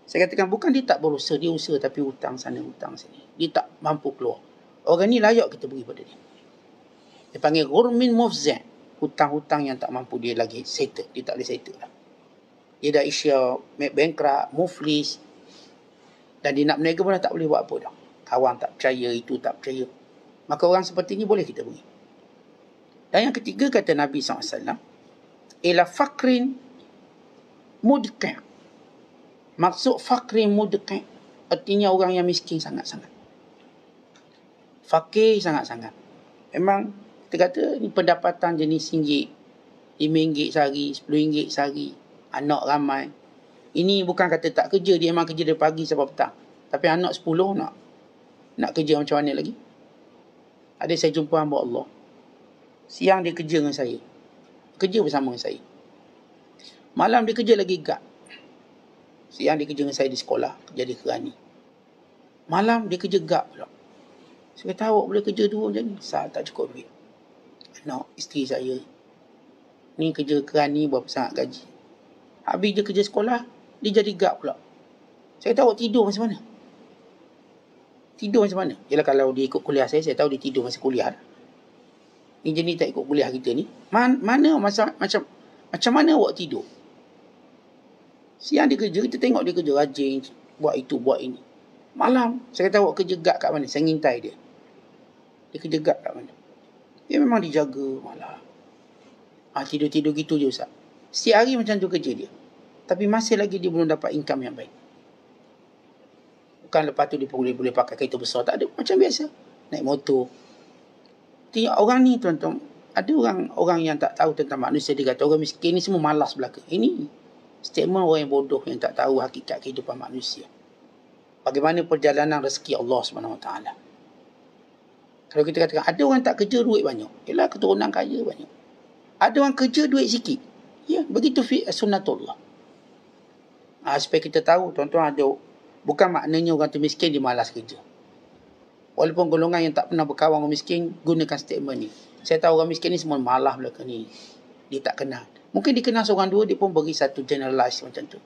saya katakan bukan dia tak berusaha, dia usaha tapi hutang sana, hutang sini. Dia tak mampu keluar. Orang ni layak kita beri pada dia. Dia panggil Ghurmin Mufzan. Hutang-hutang yang tak mampu dia lagi settle. Dia tak boleh settle lah. Dia dah isya, bankrupt, muflis. Dan dia nak berniaga pun tak boleh buat apa dah. Kawan tak percaya, itu tak percaya. Maka orang seperti ini boleh kita beri. Dan yang ketiga kata Nabi SAW, ila fakrin mudqi'. Maksud fakrin mudqi' artinya orang yang miskin sangat-sangat. Fakir sangat-sangat. Memang kita kata ni pendapatan jenis RM1, RM5 sehari, RM10 sehari, anak ramai. Ini bukan kata tak kerja, dia memang kerja dari pagi sampai petang. Tapi anak 10 nak kerja macam mana lagi? Ada saya jumpa hamba Allah. Siang dia kerja dengan saya. Kerja bersama dengan saya. Malam dia kerja lagi gad. Siang dia kerja dengan saya di sekolah, kerja di Kerani. Malam dia kerja gad pula. Saya kata awak boleh kerja dua macam ni? Saya tak cukup duit. Anak, isteri saya. Ni kerja Kerani berapa sangat gaji. Habis dia kerja sekolah, dia jadi gad pula. Saya kata awak tidur macam mana? Tidur macam mana? Yalah kalau dia ikut kuliah saya tahu dia tidur masa kuliah. Ni jenis tak ikut kuliah kita ni. Mana macam mana awak tidur? Siang dia kerja, kita tengok dia kerja rajin, buat itu, buat ini. Malam, saya kata awak kerja gad kat mana? Saya ngintai dia. Dia kerja gad kat mana? Dia memang dijaga malam. Tidur-tidur gitu je Ustaz. Setiap hari macam tu kerja dia. Tapi masih lagi dia belum dapat income yang baik. Bukan lepas tu dia boleh pakai kereta besar. Tak ada. Macam biasa. Naik motor. Orang ni tuan-tuan, ada orang yang tak tahu tentang manusia. Dia kata orang miskin ni semua malas belaka. Ini statement orang yang bodoh yang tak tahu hakikat kehidupan manusia. Bagaimana perjalanan rezeki Allah SWT. Kalau kita katakan ada orang tak kerja duit banyak. Ialah keturunan kaya banyak. Ada orang kerja duit sikit. Ya, begitu sunnatullah. Supaya kita tahu tuan-tuan ada. Bukan maknanya orang tu miskin dia malas kerja. Walaupun golongan yang tak pernah berkawan orang miskin gunakan statement ni. Saya tahu orang miskin ni semua malas belakang ni. Dia tak kenal. Mungkin dia kenal seorang dua, dia pun bagi satu generalize macam tu.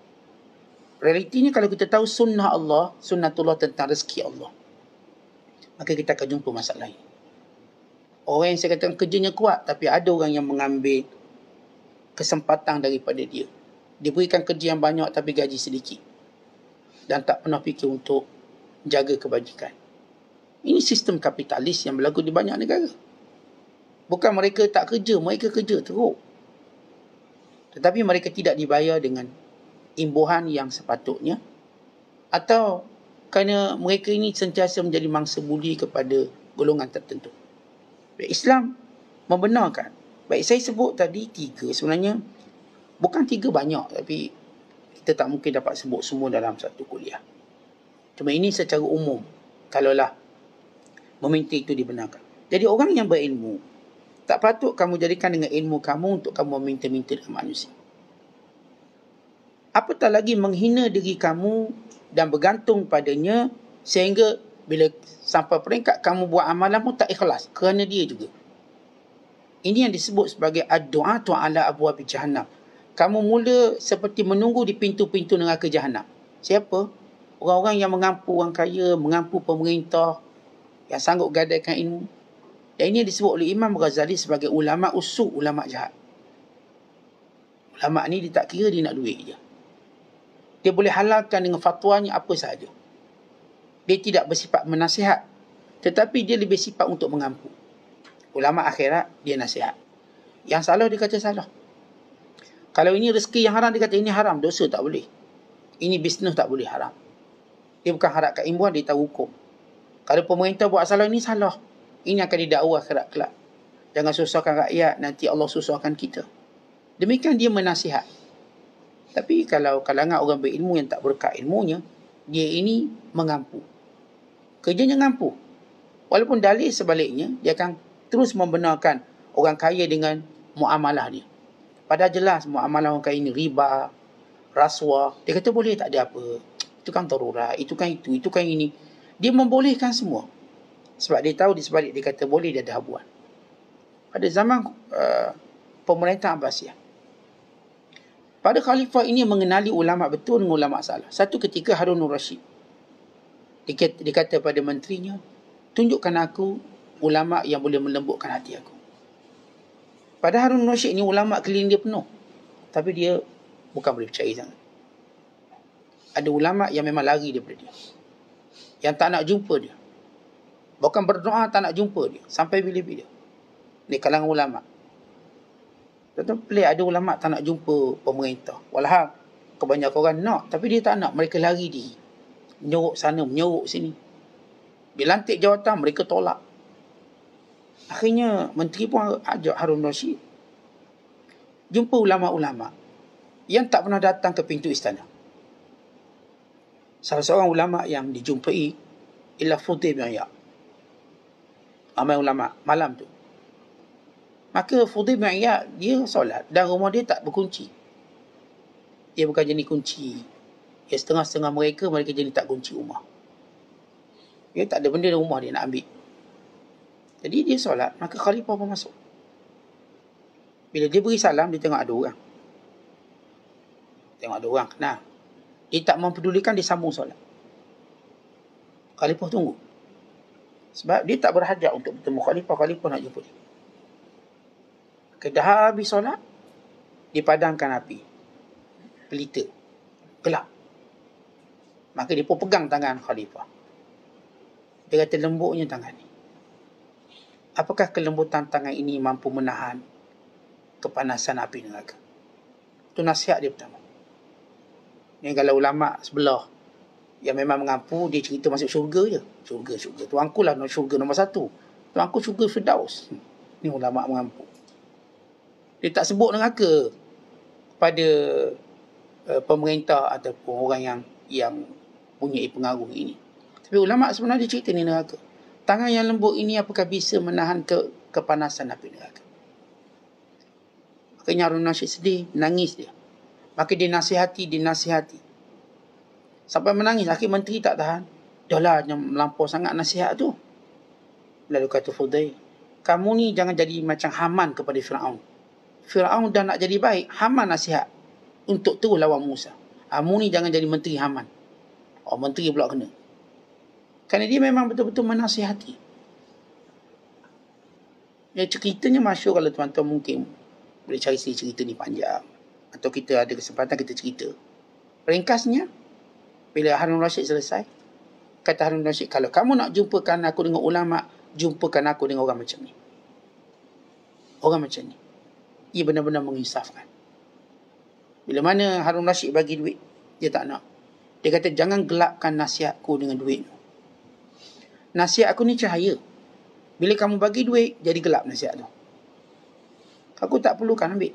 Realitinya kalau kita tahu sunnah Allah, sunnatullah tentang rezeki Allah, maka kita akan jumpa masalah lain. Orang yang saya katakan kerjanya kuat, tapi ada orang yang mengambil kesempatan daripada dia. Dia berikan kerja yang banyak tapi gaji sedikit. Dan tak pernah fikir untuk jaga kebajikan. Ini sistem kapitalis yang berlaku di banyak negara. Bukan mereka tak kerja, mereka kerja teruk. Tetapi mereka tidak dibayar dengan imbuhan yang sepatutnya, atau kerana mereka ini sentiasa menjadi mangsa budi kepada golongan tertentu. Islam membenarkan. Baik, saya sebut tadi 3. Sebenarnya bukan 3 banyak, tapi kita tak mungkin dapat sebut semua dalam satu kuliah. Cuma ini secara umum, kalaulah meminta itu dibenarkan. Jadi orang yang berilmu, tak patut kamu jadikan dengan ilmu kamu untuk kamu meminta-minta dengan manusia. Apatah lagi menghina diri kamu dan bergantung padanya, sehingga bila sampai peringkat kamu buat amalan pun tak ikhlas kerana dia juga. Ini yang disebut sebagai ad-du'atu ala abwabi jahannam. Kamu mula seperti menunggu di pintu-pintu neraka jahannam. Siapa? Orang-orang yang mengampu orang kaya, mengampu pemerintah, yang sanggup gadaikan ilmu. Dan ini disebut oleh Imam Ghazali sebagai ulama usuk, ulama jahat. Ulama ni dia tak kira dia nak duit je. Dia boleh halalkan dengan fatwanya apa sahaja. Dia tidak bersifat menasihat, tetapi dia lebih sifat untuk mengampu. Ulama akhirat, dia nasihat. Yang salah, dia kata salah. Kalau ini rezeki yang haram, dia kata ini haram, dosa tak boleh. Ini bisnes tak boleh, haram. Dia bukan harapkan imbuhan, dia tahu hukum. Kalau pemerintah buat salah, ini salah. Ini akan didakwa akhirat kelak. Jangan susahkan rakyat, nanti Allah susahkan kita. Demikian dia menasihat. Tapi kalau kalangan orang berilmu yang tak berkat ilmunya, dia ini mengampu. Kerjanya mengampu. Walaupun dalil sebaliknya, dia akan terus membenarkan orang kaya dengan muamalah dia. Padahal jelas muamalah orang kaya ini riba, rasuah. Dia kata boleh, tak ada apa. Itu kan darurat, itu kan ini. Dia membolehkan semua. Sebab dia tahu di sebalik dia kata boleh, dia ada habuan. Pada zaman pemerintah Abbasiyah, pada khalifah ini mengenali ulama betul dengan ulama salah. Satu ketika Harun al-Rashid, dia kata pada menterinya, tunjukkan aku ulama yang boleh melembutkan hati aku. Pada Harun al-Rashid ni ulama keliling dia penuh, tapi dia bukan boleh percaya sangat. Ada ulama yang memang lari daripada dia, yang tak nak jumpa dia. Bahkan berdoa tak nak jumpa dia. Sampai bila-bila. Ni kalangan ulama. Tentu pelik, ada ulama tak nak jumpa pemerintah. Walhal kebanyakan orang nak, tapi dia tak nak. Mereka lari diri. Menyorok sana, menyorok sini. Dilantik jawatan, mereka tolak. Akhirnya menteri pun ajak Harun Rashid jumpa ulama-ulama yang tak pernah datang ke pintu istana. Salah seorang ulama yang dijumpai ialah Fudail bin Iyad. Ramai ulama malam tu. Maka Fudail bin Iyad, dia solat dan rumah dia tak berkunci. Dia bukan jenis kunci. Ya, setengah-setengah mereka jenis tak kunci rumah. Dia tak ada benda dalam rumah dia nak ambil. Jadi dia solat, maka khalifah pun masuk. Bila dia beri salam, dia tengok ada orang. Kenal. Dia tak mempedulikan, dia sambung solat. Khalifah tunggu. Sebab dia tak berhajat untuk bertemu khalifah nak jumpa dia. Dah habis solat, dipadamkan api. Pelita. Gelap. Maka dia pun pegang tangan khalifah. Dia kata, lembutnya tangan ni. Apakah kelembutan tangan ini mampu menahan kepanasan api neraka? Itu nasihat dia pertama. Ni kalau ulama sebelah yang memang mengampu, dia cerita masuk syurga je. Syurga. Tuanku lah syurga nombor 1. Tuanku syurga Firdaus. Ni ulama mengampu. Dia tak sebut neraka pada pemerintah ataupun orang yang punya pengaruh ini. Tapi ulama sebenarnya cerita ni neraka. Tangan yang lembut ini apakah bisa menahan kepanasan api neraka? Makanya Harun Rashid sedih, menangis dia. Maka dia nasihati. Sampai menangis. Akhir menteri tak tahan. Dahlah, jangan melampau sangat nasihat tu. Lalu kata Fudail, kamu ni jangan jadi macam Haman kepada Fir'aun. Fir'aun dah nak jadi baik, Haman nasihat untuk terus lawan Musa. Kamu ni jangan jadi menteri Haman. Menteri pula kena. Kerana dia memang betul-betul menasihati. Ya, ceritanya masyhur, kalau tuan-tuan mungkin boleh cari cerita ni panjang. Atau kita ada kesempatan kita cerita. Ringkasnya, bila Harun Rashid selesai, kata Harun Rashid, kalau kamu nak jumpakan aku dengan ulama, jumpakan aku dengan orang macam ni. Orang macam ni. Ia benar-benar menginsafkan. Bila mana Harun Rashid bagi duit, dia tak nak. Dia kata, jangan gelapkan nasihatku dengan duit. Nasihat aku ni cahaya. Bila kamu bagi duit, jadi gelap nasihat tu. Aku tak perlukan ambil.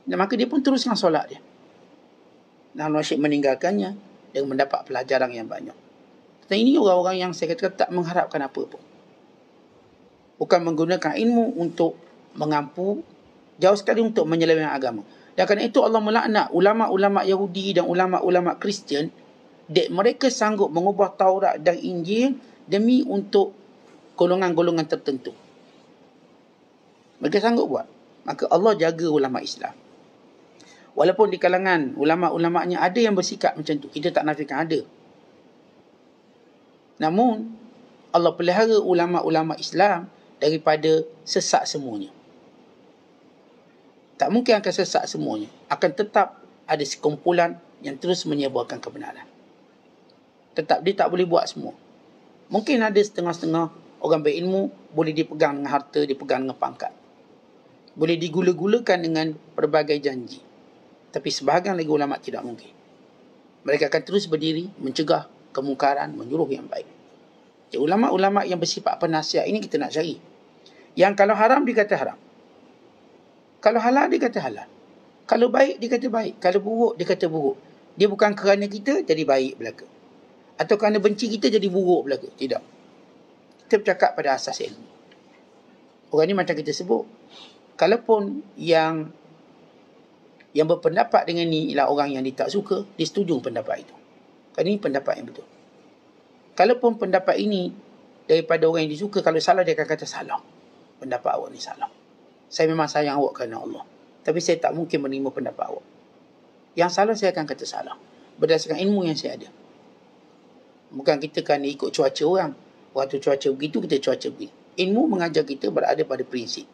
Dan maka dia pun teruskan solat dia. Dan Harun Rashid meninggalkannya dan mendapat pelajaran yang banyak. Dan ini orang-orang yang saya kata tak mengharapkan apa pun. Bukan menggunakan ilmu untuk mengampu, jauh sekali untuk menyelewengkan agama. Dan kerana itu Allah melaknat ulama-ulama Yahudi dan ulama-ulama Kristian, mereka sanggup mengubah Taurat dan Injil demi untuk golongan-golongan tertentu. Mereka sanggup buat. Maka Allah jaga ulama Islam. Walaupun di kalangan ulama-ulamanya ada yang bersikap macam tu, kita tak nafikan ada. Namun Allah pelihara ulama-ulama Islam daripada sesat semuanya. Tak mungkin akan sesat semuanya. Akan tetap ada sekumpulan yang terus menyebarkan kebenaran. Tetap dia tak boleh buat semua. Mungkin ada setengah-setengah orang berilmu boleh dipegang dengan harta, dipegang dengan pangkat. Boleh digula-gulakan dengan berbagai janji. Tapi sebahagian lagi ulama tidak mungkin. Mereka akan terus berdiri, mencegah kemungkaran, menyuruh yang baik. Jadi ulama-ulama yang bersifat penasihat ini kita nak cari. Yang kalau haram, dia kata haram. Kalau halal, dia kata halal. Kalau baik, dia kata baik. Kalau buruk, dia kata buruk. Dia bukan kerana kita jadi baik belaka. Atau kerana benci kita jadi buruk belaka. Tidak. Kita bercakap pada asas ilmu. Orang ni macam kita sebut. Kalaupun yang berpendapat dengan ni ialah orang yang dia tak suka, dia setuju pendapat itu. Kerana ini pendapat yang betul. Kalaupun pendapat ini daripada orang yang disuka, kalau salah dia akan kata salah. Pendapat awak ni salah. Saya memang sayang awak kerana Allah. Tapi saya tak mungkin menerima pendapat awak. Yang salah saya akan kata salah. Berdasarkan ilmu yang saya ada. Bukan kita kerana ikut cuaca orang. Waktu cuaca begitu, kita cuaca begitu. Ilmu mengajar kita berada pada prinsip.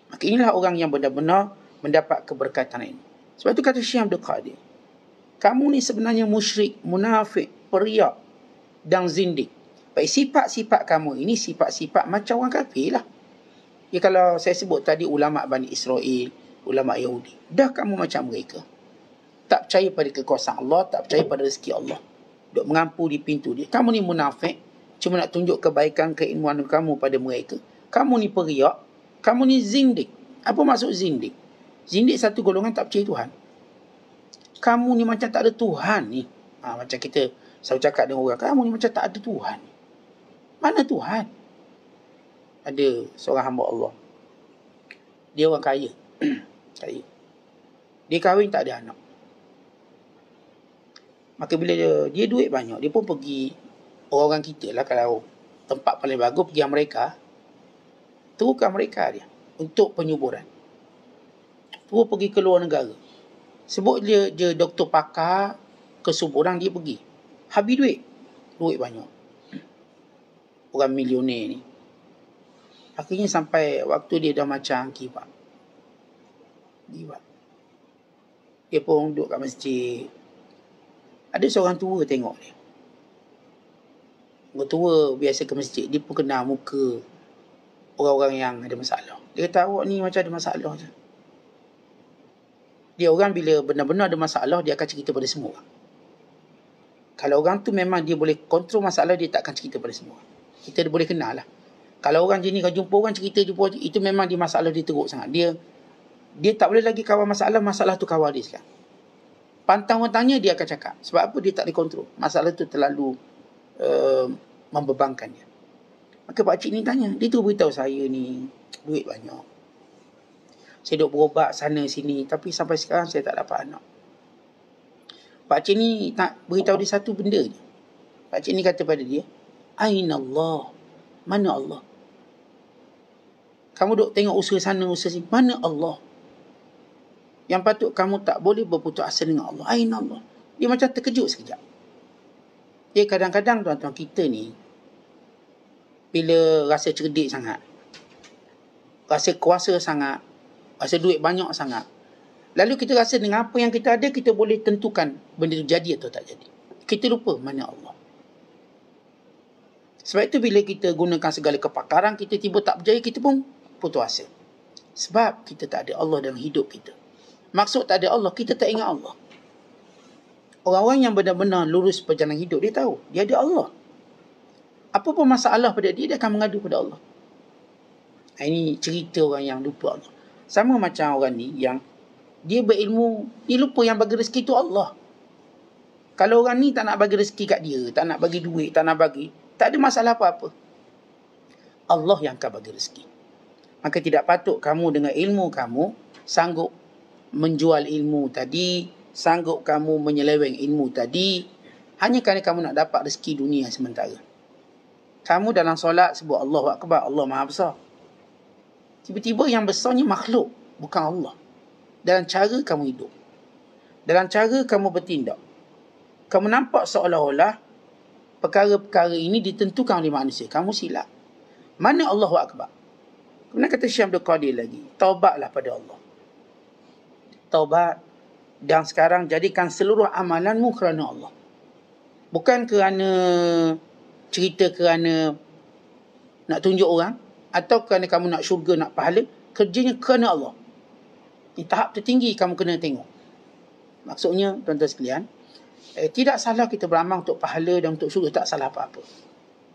Maka inilah orang yang benar-benar mendapat keberkatan ilmu. Sebab itu kata Syekh Abdul Qadir, kamu ni sebenarnya musyrik, munafik, periak dan zindik. Baik, sifat-sifat kamu ini sifat-sifat macam orang kafir lah. Ya, kalau saya sebut tadi ulama Bani Israel, ulama Yahudi, dah kamu macam mereka. Tak percaya pada kekuasaan Allah, tak percaya pada rezeki Allah. Duk mengampu di pintu dia. Kamu ni munafik, cuma nak tunjuk kebaikan keilmuan kamu pada mereka. Kamu ni periak, kamu ni zindik. Apa maksud zindik? Zindik satu golongan tak percaya Tuhan. Kamu ni macam tak ada Tuhan ni. Macam kita selalu cakap dengan orang, kamu ni macam tak ada Tuhan. Mana Tuhan? Ada seorang hamba Allah. Dia orang kaya. Kaya. Dia kahwin tak ada anak. Maka bila dia duit banyak, dia pun pergi, orang-orang kita lah, kalau tempat paling bagus pergi Amerika, teruskan mereka dia untuk penyuburan. Terus pergi ke luar negara. Sebut dia doktor pakar kesuburan, dia pergi. Habis duit banyak. Orang milioner ni. Akhirnya sampai waktu dia dah macam give up. Dia pun duduk kat masjid. Ada seorang tua tengok dia. Orang tua biasa ke masjid, dia pun kenal muka orang-orang yang ada masalah. Dia kata, awak ni macam ada masalah je. Dia orang bila benar-benar ada masalah, dia akan cerita pada semua orang. Kalau orang tu memang dia boleh kontrol masalah, dia tak akan cerita pada semua orang. Kita boleh kenal lah. Kalau orang jenis kau jumpa orang cerita, itu memang dia masalah dia teruk sangat. Dia tak boleh lagi kawal masalah tu kawal dia sekarang. Pantang tanya dia akan cakap. Sebab apa? Dia tak boleh kontrol. Masalah tu terlalu membebankan dia. Maka pakcik ni tanya, dia tu beritahu saya ni duit banyak. Saya duk berobat sana sini, tapi sampai sekarang saya tak dapat anak. Pakcik ni nak beritahu dia satu benda ni. Pakcik ni kata pada dia, Aina Allah? Mana Allah? Kamu duk tengok usaha sana, usaha sini. Mana Allah? Yang patut kamu tak boleh berputus asa dengan Allah. Aina Allah? Dia macam terkejut sekejap. Dia kadang-kadang tuan-tuan kita ni, bila rasa cerdik sangat, rasa kuasa sangat, rasa duit banyak sangat, lalu kita rasa dengan apa yang kita ada, kita boleh tentukan benda itu jadi atau tak jadi. Kita lupa mana Allah. Sebab itu bila kita gunakan segala kepakaran, kita tiba tak berjaya, kita pun putus asa. Sebab kita tak ada Allah dalam hidup kita. Maksud tak ada Allah, kita tak ingat Allah. Orang-orang yang benar-benar lurus perjalanan hidup, dia tahu dia ada Allah. Apa pun masalah pada dia, dia akan mengadu pada Allah. Ini cerita orang yang lupa Allah. Sama macam orang ni yang dia berilmu, dia lupa yang bagi rezeki tu Allah. Kalau orang ni tak nak bagi rezeki kat dia, tak nak bagi duit, tak nak bagi, tak ada masalah apa-apa. Allah yang akan bagi rezeki. Maka tidak patut kamu dengan ilmu kamu sanggup menjual ilmu tadi, sanggup kamu menyeleweng ilmu tadi, hanya kerana kamu nak dapat rezeki dunia sementara. Kamu dalam solat sebut Allahu Akbar, Allah Maha Besar. Tiba-tiba yang besarnya makhluk, bukan Allah. Dalam cara kamu hidup, dalam cara kamu bertindak, kamu nampak seolah-olah perkara-perkara ini ditentukan oleh manusia. Kamu silap. Mana Allahu Akbar? Kemudian kata Syekh Abdul Qadir lagi, taubatlah pada Allah. Taubat. Dan sekarang jadikan seluruh amalanmu kerana Allah. Bukan kerana cerita, kerana nak tunjuk orang, atau kerana kamu nak syurga, nak pahala. Kerjanya kerana Allah. Di tahap tertinggi kamu kena tengok. Maksudnya, tuan-tuan sekalian, tidak salah kita beramal untuk pahala dan untuk syurga, tak salah apa-apa.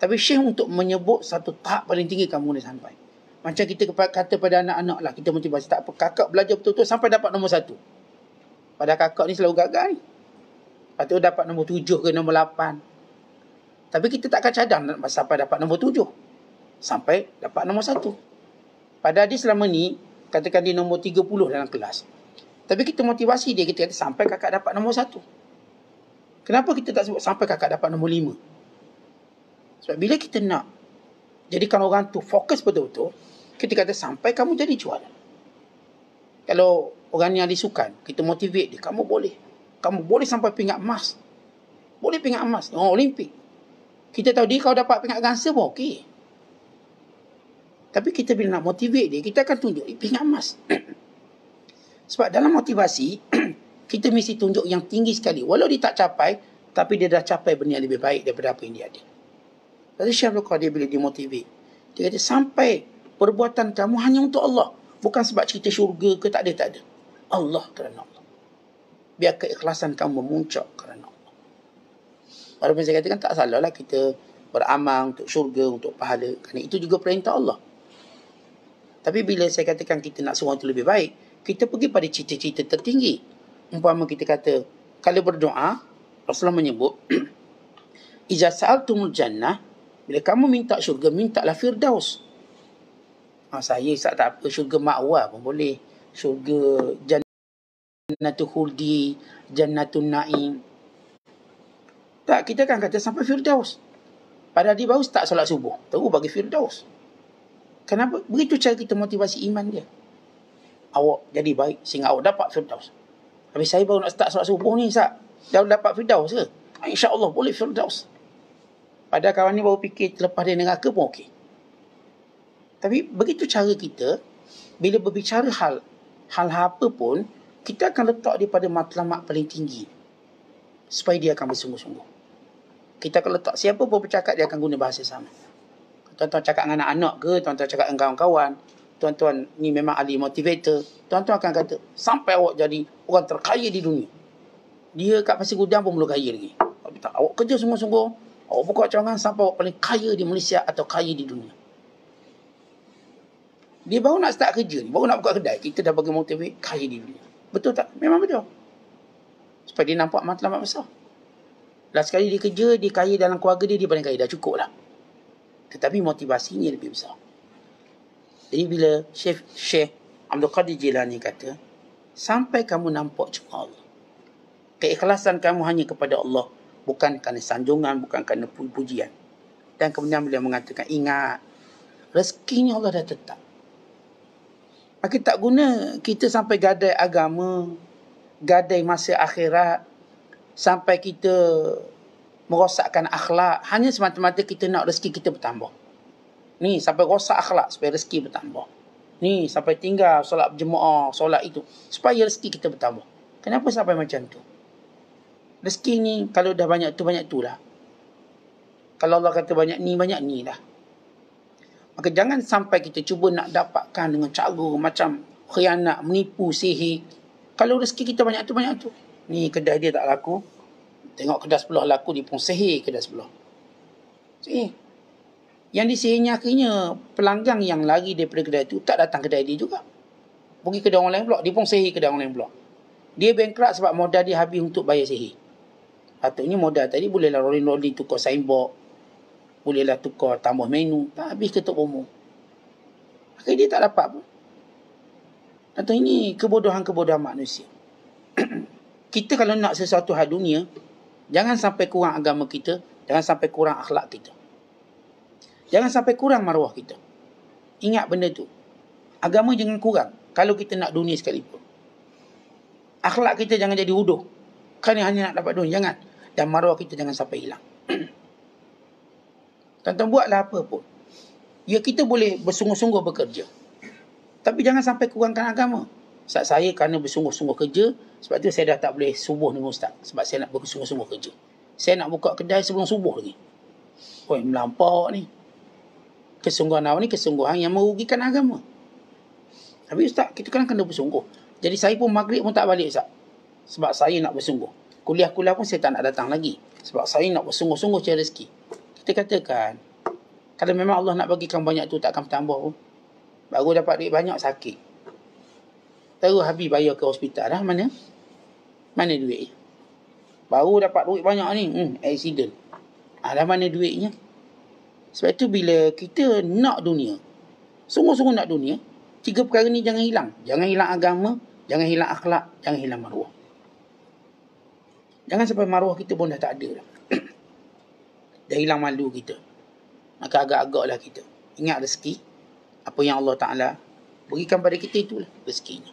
Tapi Syekh untuk menyebut satu tahap paling tinggi kamu boleh sampai. Macam kita kata pada anak-anak lah, kita motivasi, tak apa, kakak belajar betul-betul sampai dapat nombor 1. Pada kakak ni selalu gagal ni. Lepas tu dapat nombor 7 ke nombor 8. Tapi kita tak akan cadang sampai dapat nombor 7. Sampai dapat nombor 1. Pada dia selama ni, katakan dia nombor 30 dalam kelas. Tapi kita motivasi dia, kita kata sampai kakak dapat nombor 1. Kenapa kita tak sebut sampai kakak dapat nombor 5? Sebab bila kita nak jadikan orang tu fokus betul-betul, kita kata sampai kamu jadi juara. Kalau orang yang ahli sukan, kita motivate dia, kamu boleh sampai pingat emas. Boleh pingat emas, Olimpik. Kita tahu dia kalau dapat pingat gangsa pun okey. Tapi kita bila nak motivate dia, kita akan tunjuk dia pingat emas. Sebab dalam motivasi, kita mesti tunjuk yang tinggi sekali. Walau dia tak capai, tapi dia dah capai benda yang lebih baik daripada apa yang dia ada. Jadi Syekh Abdul Qadir bila dia motivate, dia kata sampai perbuatan kamu hanya untuk Allah. Bukan sebab cerita syurga ke, tak ada. Allah kerana Allah. Biar keikhlasan kamu memuncak kerana Allah. Walaupun saya katakan tak salah lah kita beramal untuk syurga, untuk pahala. Kerana itu juga perintah Allah. Tapi bila saya katakan kita nak sesuatu lebih baik, kita pergi pada cita-cita tertinggi. Umpama kita kata, kalau berdoa, Rasulullah menyebut, Iza sa'altumul jannah, bila kamu minta syurga, mintalah Firdaus. Saya tak apa, syurga ma'wa pun boleh. Syurga Jannatul Khuldi, Jannatul Na'im. Tak, kita kan kata sampai Firdaus. Padahal dia baru start solat subuh, terus bagi Firdaus. Kenapa? Begitu cara kita motivasi iman dia. Awak jadi baik sehingga awak dapat Firdaus. Tapi saya baru nak start solat subuh ni, dah dapat Firdaus ke? InsyaAllah boleh Firdaus. Padahal kawan ni baru fikir terlepas dari neraka pun okey. Tapi begitu cara kita, bila berbicara hal apa pun, kita akan letak dia pada matlamat paling tinggi. Supaya dia akan bersungguh-sungguh. Kita akan letak, siapa pun bercakap, dia akan guna bahasa sama. Tuan-tuan cakap dengan anak-anak ke, tuan-tuan cakap dengan kawan-kawan, tuan-tuan ni memang ahli motivator, tuan-tuan akan kata, sampai awak jadi orang terkaya di dunia. Dia kat Pasir Gudang pun belum kaya lagi. Tapi tak, awak kerja sungguh-sungguh, awak buka cawangan sampai awak paling kaya di Malaysia atau kaya di dunia. Dia baru nak start kerja ni, baru nak buka kedai, kita dah bagi motivate kaya di dunia. Betul tak? Memang betul. Supaya dia nampak matlamat besar. Last sekali dia kerja, dia kaya dalam keluarga dia paling kaya, dah cukup lah. Tetapi motivasinya lebih besar. Jadi bila Syekh Abdul Qadir Jilani kata, sampai kamu nampak cuma Allah. Keikhlasan kamu hanya kepada Allah. Bukan kerana sanjungan, bukan kerana pujian. Dan kemudian beliau mengatakan, ingat, rezekinya Allah dah tetap. Maka tak guna kita sampai gadai agama, gadai masa akhirat, sampai kita merosakkan akhlak, hanya semata-mata kita nak rezeki kita bertambah. Ni sampai rosak akhlak supaya rezeki bertambah. Ni sampai tinggal solat berjemaah, solat itu, supaya rezeki kita bertambah. Kenapa sampai macam tu? Rezeki ni kalau dah banyak tu lah. Kalau Allah kata banyak ni lah. Maka jangan sampai kita cuba nak dapatkan dengan cara macam khianat, menipu, sihir. Kalau rezeki kita banyak tu. Ni kedai dia tak laku. Tengok kedai sebelah laku, dia pun sihir kedai sebelah. Sihir. Yang disihirnya akhirnya pelanggan yang lari daripada kedai tu tak datang kedai dia juga. Pergi kedai orang lain pula. Dia pun sihir kedai orang lain pula. Dia bankrupt sebab modal dia habis untuk bayar sihir. Patutnya modal tadi bolehlah rolling tukar signboard. Bolehlah tukar tambah menu. Tak habis ketuk umum. Akhirnya dia tak dapat pun. Atau ini kebodohan-kebodohan manusia. Kita kalau nak sesuatu hal dunia, jangan sampai kurang agama kita. Jangan sampai kurang akhlak kita. Jangan sampai kurang maruah kita. Ingat benda tu. Agama jangan kurang. Kalau kita nak dunia sekalipun. Akhlak kita jangan jadi huduh. Kerana hanya nak dapat dunia. Jangan. Dan maruah kita jangan sampai hilang. Tuan-tuan buatlah apa pun. Ya, kita boleh bersungguh-sungguh bekerja. Tapi jangan sampai kurangkan agama. Saat saya kerana bersungguh-sungguh kerja, sebab tu saya dah tak boleh subuh dengan ustaz. Sebab saya nak bersungguh-sungguh kerja. Saya nak buka kedai sebelum subuh lagi. Oi, melampau ni. Kesungguhan awak ni kesungguhan yang merugikan agama. Tapi ustaz, kita kan kena bersungguh. Jadi saya pun maghrib pun tak balik ustaz. Sebab saya nak bersungguh. Kuliah-kuliah pun saya tak nak datang lagi. Sebab saya nak bersungguh-sungguh cari rezeki. Kita katakan, kalau memang Allah nak bagikan banyak tu, takkan bertambah pun. Baru dapat duit banyak, sakit. Terus habis bayar ke hospital dah. Mana duit? Baru dapat duit banyak ni, accident. Dah mana duitnya? Sebab itu bila kita nak dunia, sungguh-sungguh nak dunia, 3 perkara ni jangan hilang. Jangan hilang agama, jangan hilang akhlak, jangan hilang maruah. Jangan sampai maruah kita pun dah tak ada dah. Dah hilang malu kita. Maka agak-agaklah kita. Ingat rezeki. Apa yang Allah Ta'ala berikan pada kita, itulah rezekinya.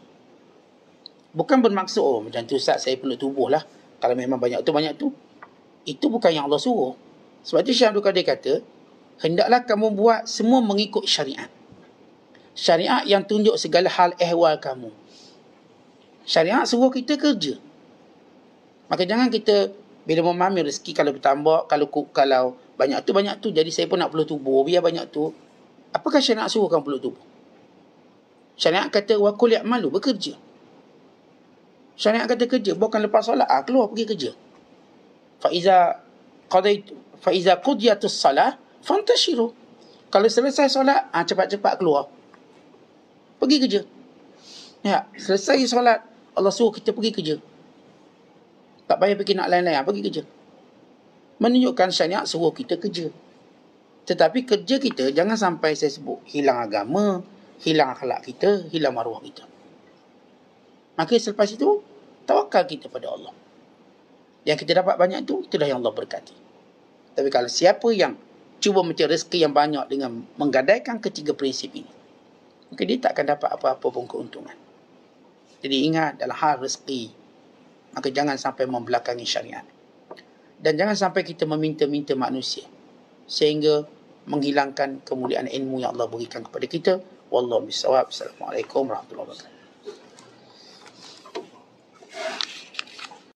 Bukan bermaksud, macam tu Ustaz, saya perlu tubuh lah. Kalau memang banyak tu. Itu bukan yang Allah suruh. Sebab tu Syekh Abdul Qadir kata, hendaklah kamu buat semua mengikut syariat. Syariat yang tunjuk segala hal ehwal kamu. Syariat suruh kita kerja. Maka jangan kita bila memahami rezeki, kalau bertambah, kalau banyak tu, jadi saya pun nak perlu tubuh, biar banyak tu. Apakah syariat suruh kamu perlu tubuh? Syariat kata wa qul ya'malu, bekerja. Syariat kata kerja, bukan lepas solat, keluar pergi kerja. Fa iza qudiyatus salah fantashiru. Kalau selesai solat, cepat-cepat keluar. Pergi kerja. Ya, selesai solat, Allah suruh kita pergi kerja. Tak payah fikir nak lain-lain, pergi kerja. Menunjukkan syariat suruh kita kerja. Tetapi kerja kita jangan sampai saya sebut hilang agama, hilang akhlak kita, hilang maruah kita. Maka selepas itu, tawakal kita pada Allah. Yang kita dapat banyak itu, itulah yang Allah berkati. Tapi kalau siapa yang cuba mencari rezeki yang banyak dengan menggadaikan ketiga prinsip ini, maka dia tak akan dapat apa-apa pun keuntungan. Jadi ingat, dalam hal rezeki, maka jangan sampai membelakangi syariat. Dan jangan sampai kita meminta-minta manusia sehingga menghilangkan kemuliaan ilmu yang Allah berikan kepada kita. Wallahu bisawab. Assalamualaikum warahmatullahi wabarakatuh.